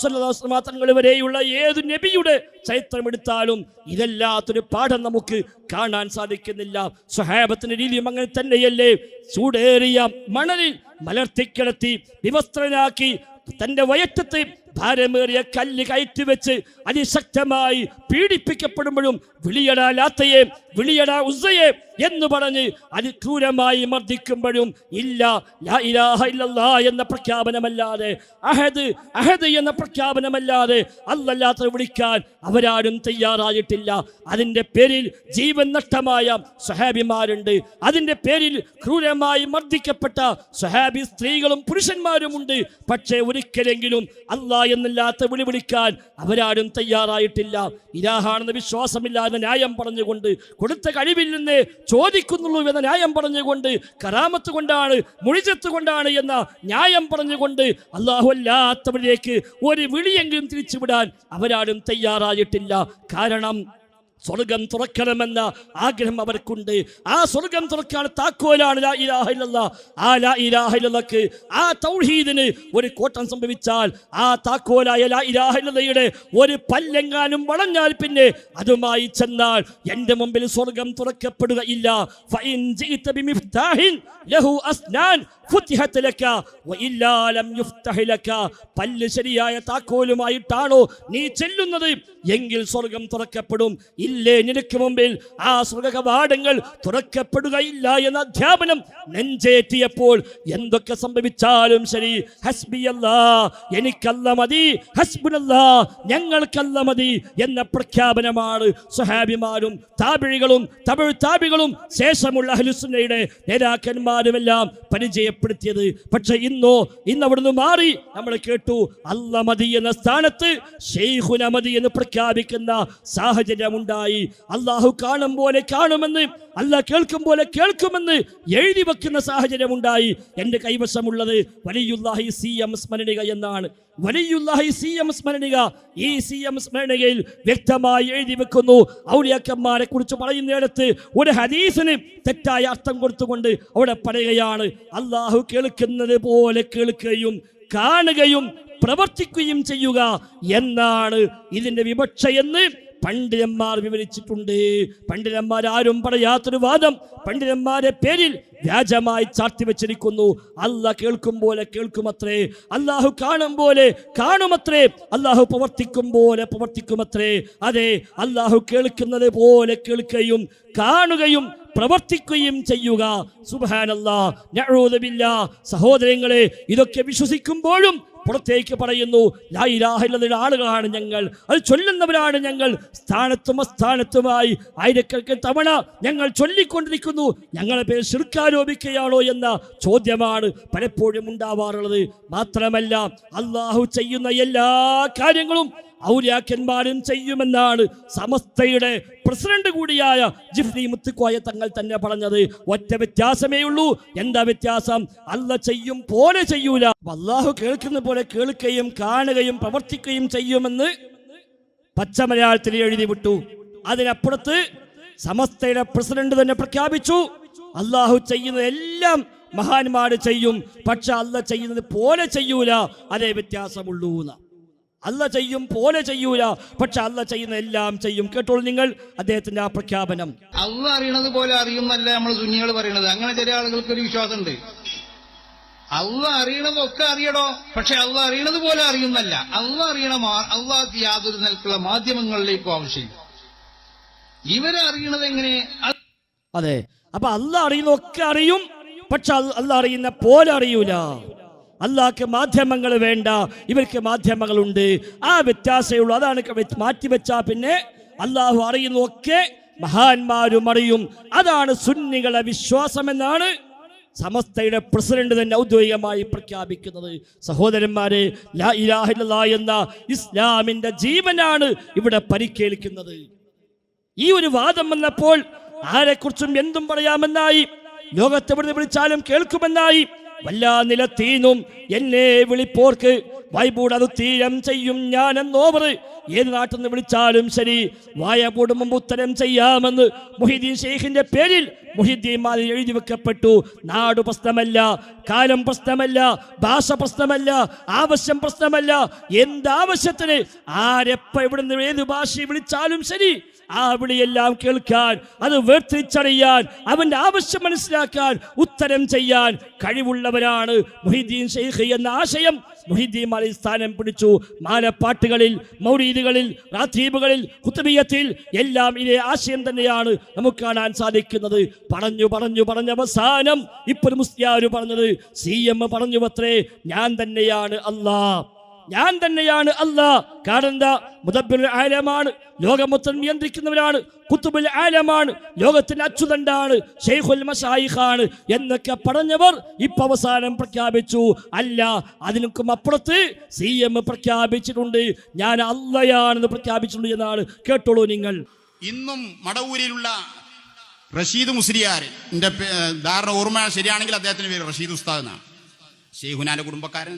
സ്വല്ലല്ലാഹു അലൈഹി വസല്ലം തങ്ങൾ വരെയുള്ള ഏതു നബിയുടെ ചരിത്രമെടുത്താലും ഇതല്ലാത്തൊരു പാഠം നമുക്ക് കാണാൻ സാധിക്കുന്നില്ല. സ്വഹാബത്തിന്റെ രീതിയും അങ്ങനെ തന്നെയല്ലേ? ചൂടേറിയ മണലിൽ മലർത്തിക്കിടത്തി വിവസ്ത്രനാക്കി തന്റെ വയറ്റത്ത് ഭാരമേറിയ കല്ല് കയറ്റി വെച്ച് അതിശക്തമായി പീഡിപ്പിക്കപ്പെടുമ്പോഴും വിളിയടാ ലാത്തയെ, വിളിയടാ ഉസ്സയെ എന്ന് പറഞ്ഞ് അതിക്രൂരമായി മർദ്ദിക്കുമ്പോഴും ഇല്ല ലാ ഇലാഹ ഇല്ലല്ലാഹ് എന്ന പ്രഖ്യാപനമല്ലാതെ, അഹദ് അഹദ് എന്ന പ്രഖ്യാപനമല്ലാതെ അല്ലല്ലാത്ത വിളിക്കാൻ അവരാരും തയ്യാറായിട്ടില്ല. അതിൻ്റെ പേരിൽ ജീവൻ നഷ്ടമായ സ്വഹാബിമാരുണ്ട്. അതിൻ്റെ പേരിൽ ക്രൂരമായി മർദ്ദിക്കപ്പെട്ട സ്വഹാബി സ്ത്രീകളും പുരുഷന്മാരുമുണ്ട്. പക്ഷേ ഒരിക്കലെങ്കിലും അല്ലാഹ് എന്നല്ലാത്ത വിളി വിളിക്കാൻ അവരാരും തയ്യാറായിട്ടില്ല. ഇലാഹാണെന്ന വിശ്വാസമില്ലാതെ ന്യായം പറഞ്ഞുകൊണ്ട്, കൊടുത്ത കഴിവിൽ നിന്ന് ചോദിക്കുന്നുള്ളൂ എന്ന ന്യായം പറഞ്ഞുകൊണ്ട്, കറാമത്ത് കൊണ്ടാണ് മുഴിജത്ത് കൊണ്ടാണ് എന്ന ന്യായം പറഞ്ഞുകൊണ്ട് അല്ലാഹു അല്ലാത്തവരിലേക്ക് ഒരു വിളിയെങ്കിലും തിരിച്ചുവിടാൻ അവരാരും തയ്യാറായിട്ടില്ല. കാരണം സ്വർഗം തുറക്കണമെന്ന ആഗ്രഹം അവർക്കുണ്ട്. ആ സ്വർഗം തുറക്കാൻ താക്കോലാണ് ലാ ഇലാഹ ഇല്ലല്ലാഹ്. ആ ലാ ഇലാഹ ഇല്ലല്ലാഹ്ക്ക്, ആ തൗഹീദിന് ഒരു കോട്ടം സംഭവിച്ചാൽ, ആ താക്കോലായ ലാ ഇലാഹ ഇല്ലല്ലാഹയുടെ ഒരു പല്ലെങ്ങാനും വളഞ്ഞാൽ പിന്നെ അതുമായി ചെന്നാൽ എൻ്റെ മുമ്പിൽ സ്വർഗം തുറക്കപ്പെടുകയില്ല. ഫഇൻ ജിഇത ബിമിഫ്താഹിൻ ലഹു അസ്നാൻ ഫുതിഹത് ലക വഇല്ലാ ലം യുഫ്തഹ് ലക, പല്ല് ശരിയായ താക്കോലുമായിട്ടാണോ നീ ചെല്ലുന്നത് എങ്കിൽ സ്വർഗം തുറക്കപ്പെടും. ഇല്ലേ നിനക്ക് മുമ്പിൽ ആ സ്വർഗകവാടങ്ങൾ തുറക്കപ്പെടുകയില്ല എന്ന അധ്യാപനം നെഞ്ചേറ്റിയപ്പോൾ എന്തൊക്കെ സംഭവിച്ചാലും ശരി, ഹസ്ബിയല്ലാഹ്, എനിക്കല്ല മതി, ഹസ്ബുനല്ലാഹ്, ഞങ്ങൾക്കല്ല മതി എന്ന പ്രഖ്യാപനമാണ് സ്വഹാബിമാരും താബിഴികളും താബികളും ശേഷമുള്ള അഹ്ലുസുന്നയുടെ നേതാക്കന്മാരുമെല്ലാം പരിചയപ്പെടുത്തിയത്. പക്ഷെ ഇന്ന് അവിടുന്ന് മാറി നമ്മൾ കേട്ടു അല്ല മതി എന്ന സ്ഥാനത്ത് ശൈഖുന മതി എന്ന് പ്രഖ്യാപിക്കുന്ന സാഹചര്യമുണ്ടായി. അല്ലാഹു കാണും പോലെ കാണുമെന്ന്, അല്ലാഹ് കേൾക്കും പോലെ കേൾക്കുമെന്ന് എഴുതി വെക്കുന്ന സാഹചര്യമുണ്ടായി. എൻ്റെ കൈവശമുള്ളത് വലിയുല്ലാഹി CM സ്മരണിക എന്നാണ്. വലിയുല്ലാഹി CM സ്മരണിക. ഈ CM സ്മരണികയിൽ വ്യക്തമായി എഴുതി വെക്കുന്നു, ഔലിയാക്കന്മാരെ കുറിച്ച് പറയുന്നിടത്ത് ഒരു ഹദീസിന് തെറ്റായ അർത്ഥം കൊടുത്തുകൊണ്ട് അവിടെ പറയുകയാണ്, അല്ലാഹു കേൾക്കുന്നത് പോലെ കേൾക്കുകയും കാണുകയും പ്രവർത്തിക്കുകയും ചെയ്യുക എന്നാണ് ഇതിൻ്റെ വിവക്ഷയെന്ന് പണ്ഡിതന്മാർ വിവരിച്ചിട്ടുണ്ട്. പണ്ഡിതന്മാരാരും പറയാത്തൊരു വാദം പണ്ഡിതന്മാരെ പേരിൽ വ്യാജമായി ചാർത്തി വെച്ചിരിക്കുന്നു. അല്ലാഹ് കേൾക്കും പോലെ കേൾക്കുമത്രേ, അല്ലാഹു കാണും പോലെ കാണുമത്രേ, അല്ലാഹു പ്രവർത്തിക്കും പോലെ പ്രവർത്തിക്കുമത്രേ. അതെ, അല്ലാഹു കേൾക്കുന്നത് പോലെ കേൾക്കുകയും കാണുകയും പ്രവർത്തിക്കുകയും ചെയ്യുക. സുബ്ഹാനല്ലാഹ്, നഊദു ബില്ലാഹ്. സഹോദരങ്ങളെ, ഇതൊക്കെ വിശ്വസിക്കുമ്പോഴും പുറത്തേക്ക് പറയുന്നു ലാ ഇലാഹ ഇല്ലല്ലാഹയുടെ ആളുകളാണ് ഞങ്ങൾ, അത് ചൊല്ലുന്നവരാണ് ഞങ്ങൾ, സ്ഥാനത്തും അസ്ഥാനത്തുമായി ആയിരക്കണക്കിന് തവണ ഞങ്ങൾ ചൊല്ലിക്കൊണ്ടിരിക്കുന്നു, ഞങ്ങളെ പേര് ശിർക്കാരോപിക്കുകയാണോ എന്ന ചോദ്യമാണ് പലപ്പോഴും ഉണ്ടാവാറുള്ളത്. മാത്രമല്ല അല്ലാഹു ചെയ്യുന്ന എല്ലാ കാര്യങ്ങളും ഔലിയാക്കന്മാരും ചെയ്യുമെന്നാണ് സമസ്തയുടെ പ്രസിഡന്റ് കൂടിയായ ജിഫ്രി മുത്തുക്കോയ തങ്ങൾ തന്നെ പറഞ്ഞത്. ഒറ്റ വ്യത്യാസമേ ഉള്ളൂ. എന്താ വ്യത്യാസം? അല്ലാഹ് ചെയ്യും പോലെ ചെയ്യൂല. അല്ലാഹു കേൾക്കുന്ന പോലെ കേൾക്കുകയും കാണുകയും പ്രവർത്തിക്കുകയും ചെയ്യുമെന്ന് പച്ചമലയാളത്തിൽ എഴുതി വിട്ടു. അതിനപ്പുറത്ത് സമസ്തയുടെ പ്രസിഡന്റ് തന്നെ പ്രഖ്യാപിച്ചു, അല്ലാഹു ചെയ്യുന്ന എല്ലാം മഹാന്മാര് ചെയ്യും, പക്ഷെ അല്ലാഹ് ചെയ്യുന്നത് പോലെ ചെയ്യൂല, അതേ വ്യത്യാസമുള്ളൂ. അല്ലാഹ് ചെയ്യും പോലെ ചെയ്യൂല, പക്ഷെ അല്ലാഹ് ചെയ്യുന്ന എല്ലാം ചെയ്യും. കേട്ടോളൂ നിങ്ങൾ അദ്ദേഹത്തിന്റെ ആ പ്രഖ്യാപനം. അല്ലാഹ് അറിയണത് പോലെ അറിയുന്നല്ല നമ്മൾ സുന്നികൾ പറയണത്. അങ്ങനെ ചില ആളുകൾക്ക് ഒരു വിശ്വാസമുണ്ട്, അല്ലാഹ് അറിയണതൊക്കെ അറിയടോ, പക്ഷെ അല്ലാഹ് അറിയണത് പോലെ അറിയുന്നല്ല. അല്ലാഹ് അറിയണ അല്ലാഹ് യാതൊരു നിലക്കുള്ള മാധ്യമങ്ങളിലേക്കും ആവശ്യമില്ല. ഇവരറിയണത് എങ്ങനെ? അതെ, അപ്പൊ അള്ളാഹ് അറിയുന്നൊക്കെ അറിയും, പക്ഷെ അള്ളാഹ് അറിയുന്ന പോലെ അറിയൂല. അള്ളാഹ്ക്ക് മാധ്യമങ്ങൾ വേണ്ട, ഇവർക്ക് മാധ്യമങ്ങളുണ്ട്. ആ വ്യത്യാസമേ ഉള്ളൂ. അതാണ് മാറ്റിവെച്ചാ പിന്നെ അള്ളാഹു അറിയുന്നൊക്കെ മഹാന്മാരും അറിയും. അതാണ് സുന്നികളെ വിശ്വാസമെന്നാണ് സമസ്തയുടെ പ്രസിഡന്റ് തന്നെ ഔദ്യോഗികമായി പ്രഖ്യാപിക്കുന്നത്. സഹോദരന്മാരെ, ലാ ഇലാഹ ഇല്ലല്ലാഹ് എന്ന ഇസ്ലാമിന്റെ ജീവനാണ് ഇവിടെ പരിക്കേൽക്കുന്നത്. ഈ ഒരു വാദം വന്നപ്പോൾ ആരെക്കുറിച്ചും എന്തും പറയാമെന്നായി, ലോകത്തെവിടെ വിളിച്ചാലും കേൾക്കുമെന്നായി. വല്ലാ നിലത്തീനും എന്നെ വിളിപ്പോർക്ക് വായ്പൂടത് തീരം ചെയ്യും ഞാൻ എന്നോവർ. ഏത് നാട്ടിൽ നിന്ന് വിളിച്ചാലും ശരി, വായ കൂടും ഉത്തരം ചെയ്യാമെന്ന് മുഹീദ്ദീൻ ഷെയ്ഖിന്റെ പേരിൽ മുഹീദ്ദീൻമാരിൽ എഴുതി വെക്കപ്പെട്ടു. നാട് പ്രശ്നമല്ല, കാലം പ്രശ്നമല്ല, ഭാഷ പ്രശ്നമല്ല, ആവശ്യം പ്രശ്നമല്ല. എന്താവശ്യത്തിന് ആരെപ്പ എവിടുന്ന് ഏത് ഭാഷ വിളിച്ചാലും ശരി, ആ വിളിയെല്ലാം കേൾക്കാൻ, അത് വേർതിരിച്ചറിയാൻ, അവന്റെ ആവശ്യം മനസ്സിലാക്കാൻ, ഉത്തരം ചെയ്യാൻ കഴിവുള്ളവരാണ് മുഹീദ്ദീൻ ഷെയ്ഖ് എന്ന ആശയം മുഹീദ്ദീൻമാരിൽ സ്ഥാനം പിടിച്ചു. മാലപ്പാട്ടുകളിൽ, മൗലീദുകളിൽ, റാത്തീബുകളിൽ, ഖുത്ബിയ്യത്തിൽ എല്ലാം ഇതേ ആശയം തന്നെയാണ് നമുക്ക് കാണാൻ സാധിക്കുന്നത്. പറഞ്ഞ അവസാനം ഇപ്പോൾ മുസ്ലിയാർ പറഞ്ഞത്, CM പറഞ്ഞു അത്രേ, ഞാൻ തന്നെയാണ് അല്ലാഹ്, ഞാൻ തന്നെയാണ് അല്ലാഹ്. കാരണം എന്താ? മുദബ്ബിറുൽ ആലമാണ്, ലോകം മൊത്തം നിയന്ത്രിക്കുന്നവരാണ്, ഖുതുബുൽ ആലമാണ്, ലോകത്തിന്റെ അച്ചുതണ്ടാണ്, ശൈഖുൽ മശായിഖാണ് എന്നൊക്കെ പറഞ്ഞവർ ഇപ്പൊ അവസാനം പ്രഖ്യാപിച്ചു, അല്ല അതിനൊക്കെ അപ്പുറത്ത് CM പ്രഖ്യാപിച്ചിട്ടുണ്ട്, ഞാൻ അല്ലാഹയാണെന്ന് പ്രഖ്യാപിച്ചിട്ടുണ്ട് എന്നാണ്. കേട്ടോളൂ നിങ്ങൾ. ഇന്നും മടവൂരിലുള്ള റഷീദ് മുസ്ലിയാറിന്റെ ധാരണ ഓർമ്മ ശരിയാണെങ്കിൽ അദ്ദേഹത്തിന്റെ പേര് റഷീദ് ഉസ്താദ് എന്നാണ്. ഷെയ്ഖുനാന്റെ കുടുംബക്കാരൻ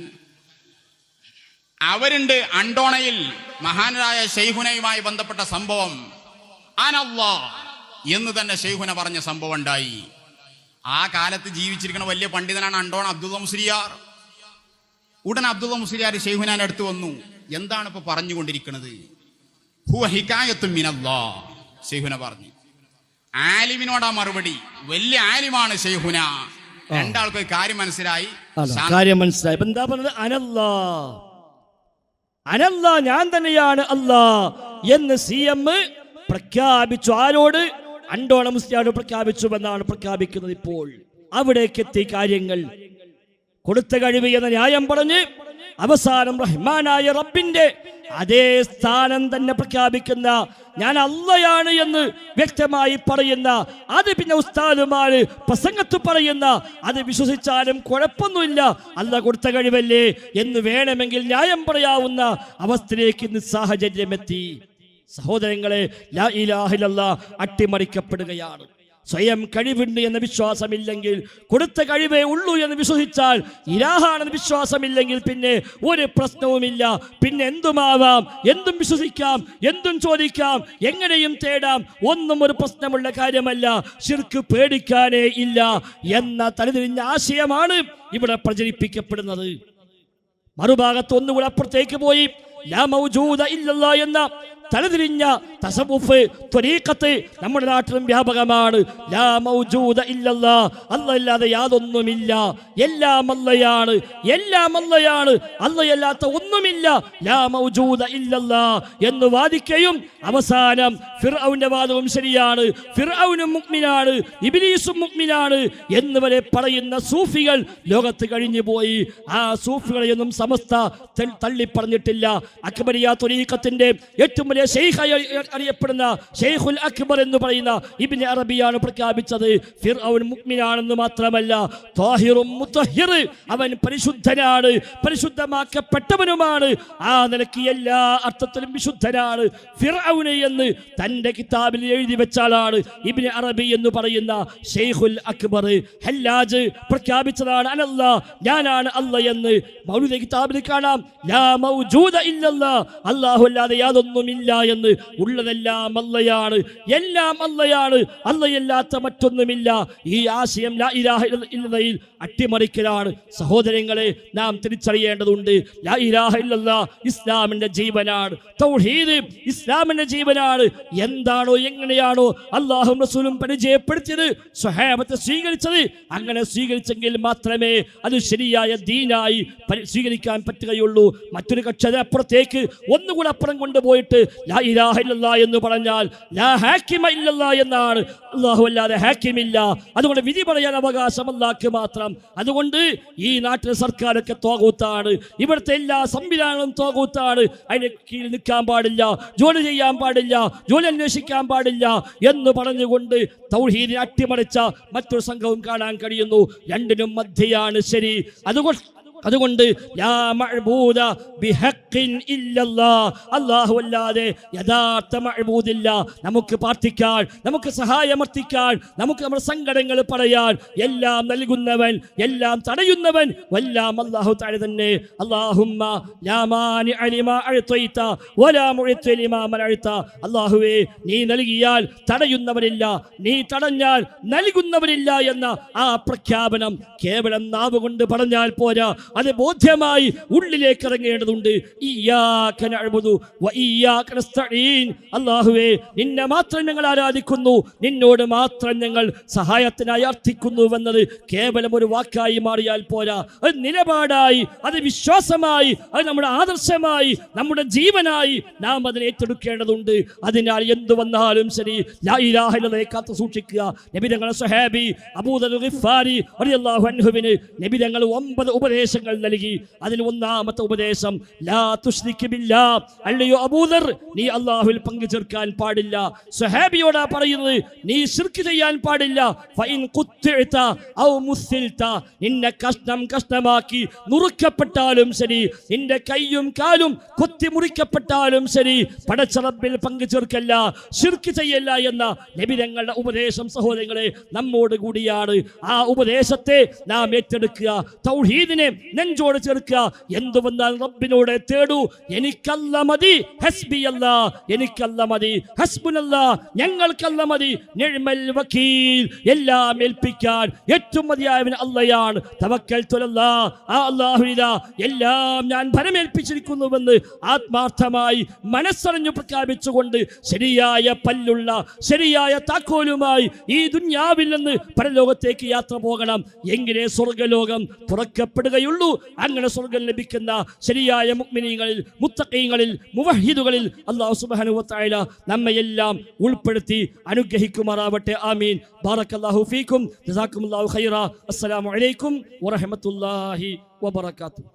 അവരുണ്ട്. അണ്ടോണയിൽ മഹാനായ ഷെയ്ഖുനയുമായി ബന്ധപ്പെട്ട സംഭവം അനല്ലാ എന്ന് തന്നെ ഷെയ്ഖുന പറഞ്ഞ സംഭവം ഉണ്ടായി. ആ കാലത്ത് ജീവിച്ചിരിക്കുന്ന വലിയ പണ്ഡിതനാണ് അണ്ടോണ അബ്ദുള്ള മുസ്ലിയാർ. ഉടൻ അബ്ദുള്ള മുസ്ലിയാർ ഷെയ്ഖുനാന്റെ അടുത്ത് വന്നു. എന്താണ് ഇപ്പൊ പറഞ്ഞുകൊണ്ടിരിക്കുന്നത്? ഹുവ ഹികായത്തും മിനല്ലാ, ഷെയ്ഖുന പറഞ്ഞു. ആലിമിനോടാ മറുപടി. വലിയ ആലിമാണ് ഷെയ്ഖുന. രണ്ടാൾക്ക് കാര്യം മനസ്സിലായി. എന്താ പറഞ്ഞത്? അനല്ലാ, ഞാൻ തന്നെയാണ് അല്ലാഹ് എന്ന് CM പ്രഖ്യാപിച്ചു. ആരോട്? അണ്ടോണ മുസ്ലിയാരോട് പ്രഖ്യാപിച്ചു എന്നാണ് പ്രഖ്യാപിക്കുന്നത്. ഇപ്പോൾ അവിടേക്ക് എത്തി കാര്യങ്ങൾ. കൊടുത്ത കഴിവ് എന്ന ന്യായം പറഞ്ഞ് അവസാനം റഹ്മാനായ റബ്ബിന്റെ അതേ സ്ഥാനം തന്നെ പ്രഖ്യാപിക്കുന്ന, ഞാൻ അല്ലാഹയാണ് എന്ന് വ്യക്തമായി പറയുന്ന, അത് പിന്നെ ഉസ്താദുമാര് പ്രസംഗത്ത് പറയുന്ന, അത് വിശ്വസിച്ചാലും കുഴപ്പമൊന്നുമില്ല, അല്ലാഹ് കൊടുത്ത കഴിവല്ലേ എന്ന് വേണമെങ്കിൽ ന്യായം പറയാവുന്ന അവസ്ഥയിലേക്ക് ഇന്ന് സാഹചര്യമെത്തി. സഹോദരങ്ങളെ, ലാ ഇലാഹ ഇല്ലല്ലാഹ് അട്ടിമറിക്കപ്പെടുകയാണ്. സ്വയം കഴിവുണ്ട് എന്ന വിശ്വാസമില്ലെങ്കിൽ, കൊടുത്ത കഴിവേ ഉള്ളൂ എന്ന് വിശ്വസിച്ചാൽ, ഇലാഹാണെന്ന് വിശ്വാസമില്ലെങ്കിൽ പിന്നെ ഒരു പ്രശ്നവുമില്ല. പിന്നെ എന്തുമാവാം, എന്തും വിശ്വസിക്കാം, എന്തും ചോദിക്കാം, എങ്ങനെയും തേടാം, ഒന്നും ഒരു പ്രശ്നമുള്ള കാര്യമല്ല. ശിർക്ക് പേടിക്കാനേ ഇല്ല എന്ന തലതിരിഞ്ഞ ആശയമാണ് ഇവിടെ പ്രചരിപ്പിക്കപ്പെടുന്നത്. മറുഭാഗത്ത് ഒന്നുകൂടെ അപ്പുറത്തേക്ക് പോയി ലാ മൗജൂദ ഇല്ലല്ലാഹ് എന്ന തലതിരിഞ്ഞ തസവുഫ് ത്വരീഖത്ത് നമ്മുടെ നാട്ടിലും വ്യാപകമാണ്. ലാ മൗജൂദ ഇല്ലല്ലാഹ്, അല്ലാഹല്ലാതെ യാതൊന്നുമില്ല, എല്ലാം അല്ലാഹയാണ്, എല്ലാം അല്ലാഹയാണ്, അല്ലാഹയല്ലാത്ത ഒന്നുമില്ല, ലാ മൗജൂദ ഇല്ലല്ലാഹ് എന്ന് വാദിക്കുകയും അവസാനം ഫിർഔന്റെ വാദവും ശരിയാണ്, ഫിർഔനും മുഅ്മിനാണ്, ഇബ്ലീസും മുഅ്മിനാണ് എന്ന് വരെ പറയുന്ന സൂഫികൾ ലോകത്ത് കഴിഞ്ഞു പോയി. ആ സൂഫികളെയൊന്നും സമസ്ത തള്ളിപ്പറഞ്ഞിട്ടില്ല. അക്ബരിയ ത്വരീഖത്തിന്റെ ഏറ്റവും വലിയ ശൈഖായി അറിയപ്പെടുന്ന ശൈഖുൽ അക്ബർ എന്ന് പറയുന്ന ഇബ്നു അറബിയാണ് പ്രഖ്യാപിച്ചത്. ഫിർഔൻ മുഅ്മിനാണെന്ന് മാത്രമല്ല, ത്വാഹിറും മുത്തഹിർ, അവൻ പരിശുദ്ധനാണ്, പരിശുദ്ധമാക്കപ്പെട്ടവനുമാണ്. ആ നിലയ്ക്ക് എല്ലാ അർത്ഥത്തിലും വിശുദ്ധനാണ് ഫിർഔൻ എന്ന് തന്റെ കിതാബിൽ എഴുതി വെച്ച ആളാണ് ഇബ്നു അറബി എന്ന് പറയുന്ന ശൈഖുൽ അക്ബർ. ഹല്ലാജ് പ്രഖ്യാപിച്ചതാണ് അനല്ലാ, ഞാനാണ് അല്ലാഹ് എന്ന്. മൗലൂദ് കിതാബിൽ കാണാം ലാ മൗജൂദ ഇല്ലല്ലാഹ്, അല്ലാഹു അല്ലാതെ യാതൊന്നുമില്ല എന്ന്. ഉള്ളതെല്ലാം അല്ലാഹയാണ്, എല്ലാം അല്ലാഹയാണ്, അല്ലാഹയല്ലാത്ത മറ്റൊന്നുമില്ല. ഈ ആശയം ലാ ഇലാഹ ഇല്ലല്ലാഹയിൽ അട്ടിമറിക്കലാണ്. സഹോദരങ്ങളെ, നാം തിരിച്ചറിയേണ്ടതുണ്ട്. ലാ ഇലാഹ ഇല്ലല്ലാഹ് ഇസ്ലാമിന്റെ ജീവനാണ്. തൗഹീദ് ഇസ്ലാമിന്റെ ജീവനാണ്. എന്താണോ എങ്ങനെയാണോ അല്ലാഹും റസൂലും പരിചയപ്പെടുത്തിയത്, സ്വഹാബത്ത് സ്വീകരിച്ചത്, അങ്ങനെ സ്വീകരിച്ചെങ്കിൽ മാത്രമേ അത് ശരിയായ ദീനായി സ്വീകരിക്കാൻ പറ്റുകയുള്ളൂ. മറ്റൊരു കക്ഷി അപ്പുറത്തേക്ക് ഒന്നുകൂടെ അപ്പുറം കൊണ്ടുപോയിട്ട് ലാ ഇലാഹ ഇല്ലല്ലാഹ് എന്ന് പറഞ്ഞാൽ ലാ ഹാക്കിമ ഇല്ലല്ലാഹ് എന്നാണ്. അല്ലാഹു അല്ലാതെ ഹാക്കിമില്ല. അതുകൊണ്ട് വിധി പറയാൻ അവകാശം അല്ലാഹ്ക്ക് മാത്രം. അതുകൊണ്ട് ഈ നാട്ടിലെ സർക്കാരൊക്കെ തോകൂത്താണ്, ഇവിടുത്തെ എല്ലാ സംവിധാനങ്ങളും തോകൂത്താണ്. അതിന് കീഴിൽ നിൽക്കാൻ പാടില്ല, ജോലി ചെയ്യാൻ പാടില്ല, ജോലി അന്വേഷിക്കാൻ പാടില്ല എന്ന് പറഞ്ഞുകൊണ്ട് തൗഹീദിനെ അട്ടിമറിച്ച മറ്റൊരു സംഘവും കാണാൻ കഴിയുന്നു. രണ്ടിനും മധ്യയാണ് ശരി. അതുകൊണ്ട് ലാ മഅബൂദ ബിഹഖിൻ ഇല്ലല്ലാഹ്, അല്ലാഹു അല്ലാതെ യഥാർത്ഥ മഅബൂദില്ല. നമുക്ക് പ്രാർത്ഥിക്കാൻ, നമുക്ക് സഹായമർത്ഥിക്കാൻ, നമുക്ക് നമ്മുടെ സങ്കടങ്ങൾ പറയാൻ എല്ലാം നൽകുന്നവൻ, എല്ലാം തടയുന്നവൻ എല്ലാം അല്ലാഹു തആല തന്നെ. അല്ലാഹുമ്മ ലാ മാനിഅ ലിമാ അഅ്തൈത വലാ മുഅ്തി ലിമാ മനഅത. അല്ലാഹുവേ, നീ നൽകിയാൽ തടയുന്നവരില്ല, നീ തടഞ്ഞാൽ നൽകുന്നവരില്ല എന്ന ആ പ്രഖ്യാപനം കേവലം നാവ് കൊണ്ട് പറഞ്ഞാൽ പോരാ, അത് ബോധ്യമായി ഉള്ളിലേക്ക് ഇറങ്ങേണ്ടതുണ്ട്. ഇയ്യാക നഅ്ബുദു വ ഇയ്യാക നസ്തഈൻ. അല്ലാഹുവേ, നിന്നെ മാത്രം ഞങ്ങൾ ആരാധിക്കുന്നു, നിന്നോട് മാത്രം ഞങ്ങൾ സഹായത്തിനായി അർത്ഥിക്കുന്നുവെന്നത് കേവലം ഒരു വാക്കായി മാറിയാൽ പോരാ, അത് നിലപാടായി, അത് വിശ്വാസമായി, അത് നമ്മുടെ ആദർശമായി, നമ്മുടെ ജീവനായി നാം അതിനെ ഏറ്റെടുക്കേണ്ടതുണ്ട്. അതിനാൽ എന്തു വന്നാലും ശരി ലാ ഇലാഹ ഇല്ലല്ലാഹ് കാത്തു സൂക്ഷിക്കുക. നബി തങ്ങളുടെ സ്വഹാബി അബൂദർ ഗിഫാരി റളിയല്ലാഹു അൻഹുവിന് നബി തങ്ങൾ 9 ഉപദേശങ്ങൾ നൽകി. അതിൽ ഒന്നാമത്തെ ഉപദേശം ലാ തുശ്രിക് ബില്ലാഹ്. അല്ലയോ അബൂദർ, നീ അല്ലാഹുവിൽ പങ്കു ചേർക്കാൻ പാടില്ല. സ്വഹാബിയോടാ പറയുന്നത്, നീ ശിർക്ക് ചെയ്യാൻ പാടില്ല. ഫഇൻ ഖുത്തിഅത ഔ മുസ്സിൽത, നിന്നെ കഷ്ണമാക്കി നുറുക്കപ്പെട്ടാലും ശരി, നിന്റെ കൈയും കാലും കൊത്തി മുറിക്കപ്പെട്ടാലും ശരി, പടച്ച റബ്ബിൽ പങ്കു ചേർക്കല്ല, ശിർക്ക് ചെയ്യല്ല എന്ന നബി തങ്ങളുടെ ഉപദേശം സഹോദരങ്ങളെ നമ്മോട് കൂടിയാണ്. ആ ഉപദേശത്തെ നാം ഏറ്റെടുക്കുക, തൗഹീദിനെ നെഞ്ചോട് ചേർക്കുക. എന്തു വന്നാൽ റബ്ബിനോട് തേടൂ. എനിക്കല്ല മതി, ഹസ്ബിയല്ലാ, എനിക്കല്ല മതി, ഹസ്ബുനല്ലാ, ഞങ്ങൾക്കല്ല മതി, നിഅ്മൽ വക്കീൽ, എല്ലാം ഏൽപ്പിക്കാൻ ഏറ്റവും മതിയായവൻ അല്ലാഹയാണ്. തവക്കൽതു അലല്ലാഹ്, ആ അല്ലാഹുവിലാ എല്ലാം ഞാൻ ഭരമേൽപ്പിച്ചിരിക്കുന്നുവെന്ന് ആത്മാർത്ഥമായി മനസ്സറിഞ്ഞു പ്രഖ്യാപിച്ചുകൊണ്ട് ശരിയായ പല്ലുള്ള ശരിയായ താക്കോലുമായി ഈ ദുനിയാവിൽ നിന്ന് പരലോകത്തേക്ക് യാത്ര പോകണം. എങ്ങനെ സ്വർഗ്ഗലോകം തുറക്കപ്പെടുകയുള്ളൂ. അങ്ങനെ സ്വർഗ്ഗം ലഭിക്കുന്ന ശരിയായ മുഅ്മിനീങ്ങളിൽ, മുത്തഖീങ്ങളിൽ, മുവഹ്ഹിദുകളിൽ അല്ലാഹു സുബ്ഹാനഹു വ തആല നമ്മയെല്ലാം ഉൾപ്പെടുത്തി അനുഗ്രഹിക്കുമാറാവട്ടെ. ആമീൻ. ബാറക്കല്ലാഹു ഫീക്കും. ജസാക്കുമുല്ലാഹു ഖൈറ. അസ്സലാമു അലൈക്കും വറഹ്മത്തുള്ളാഹി വബറകാതുഹു.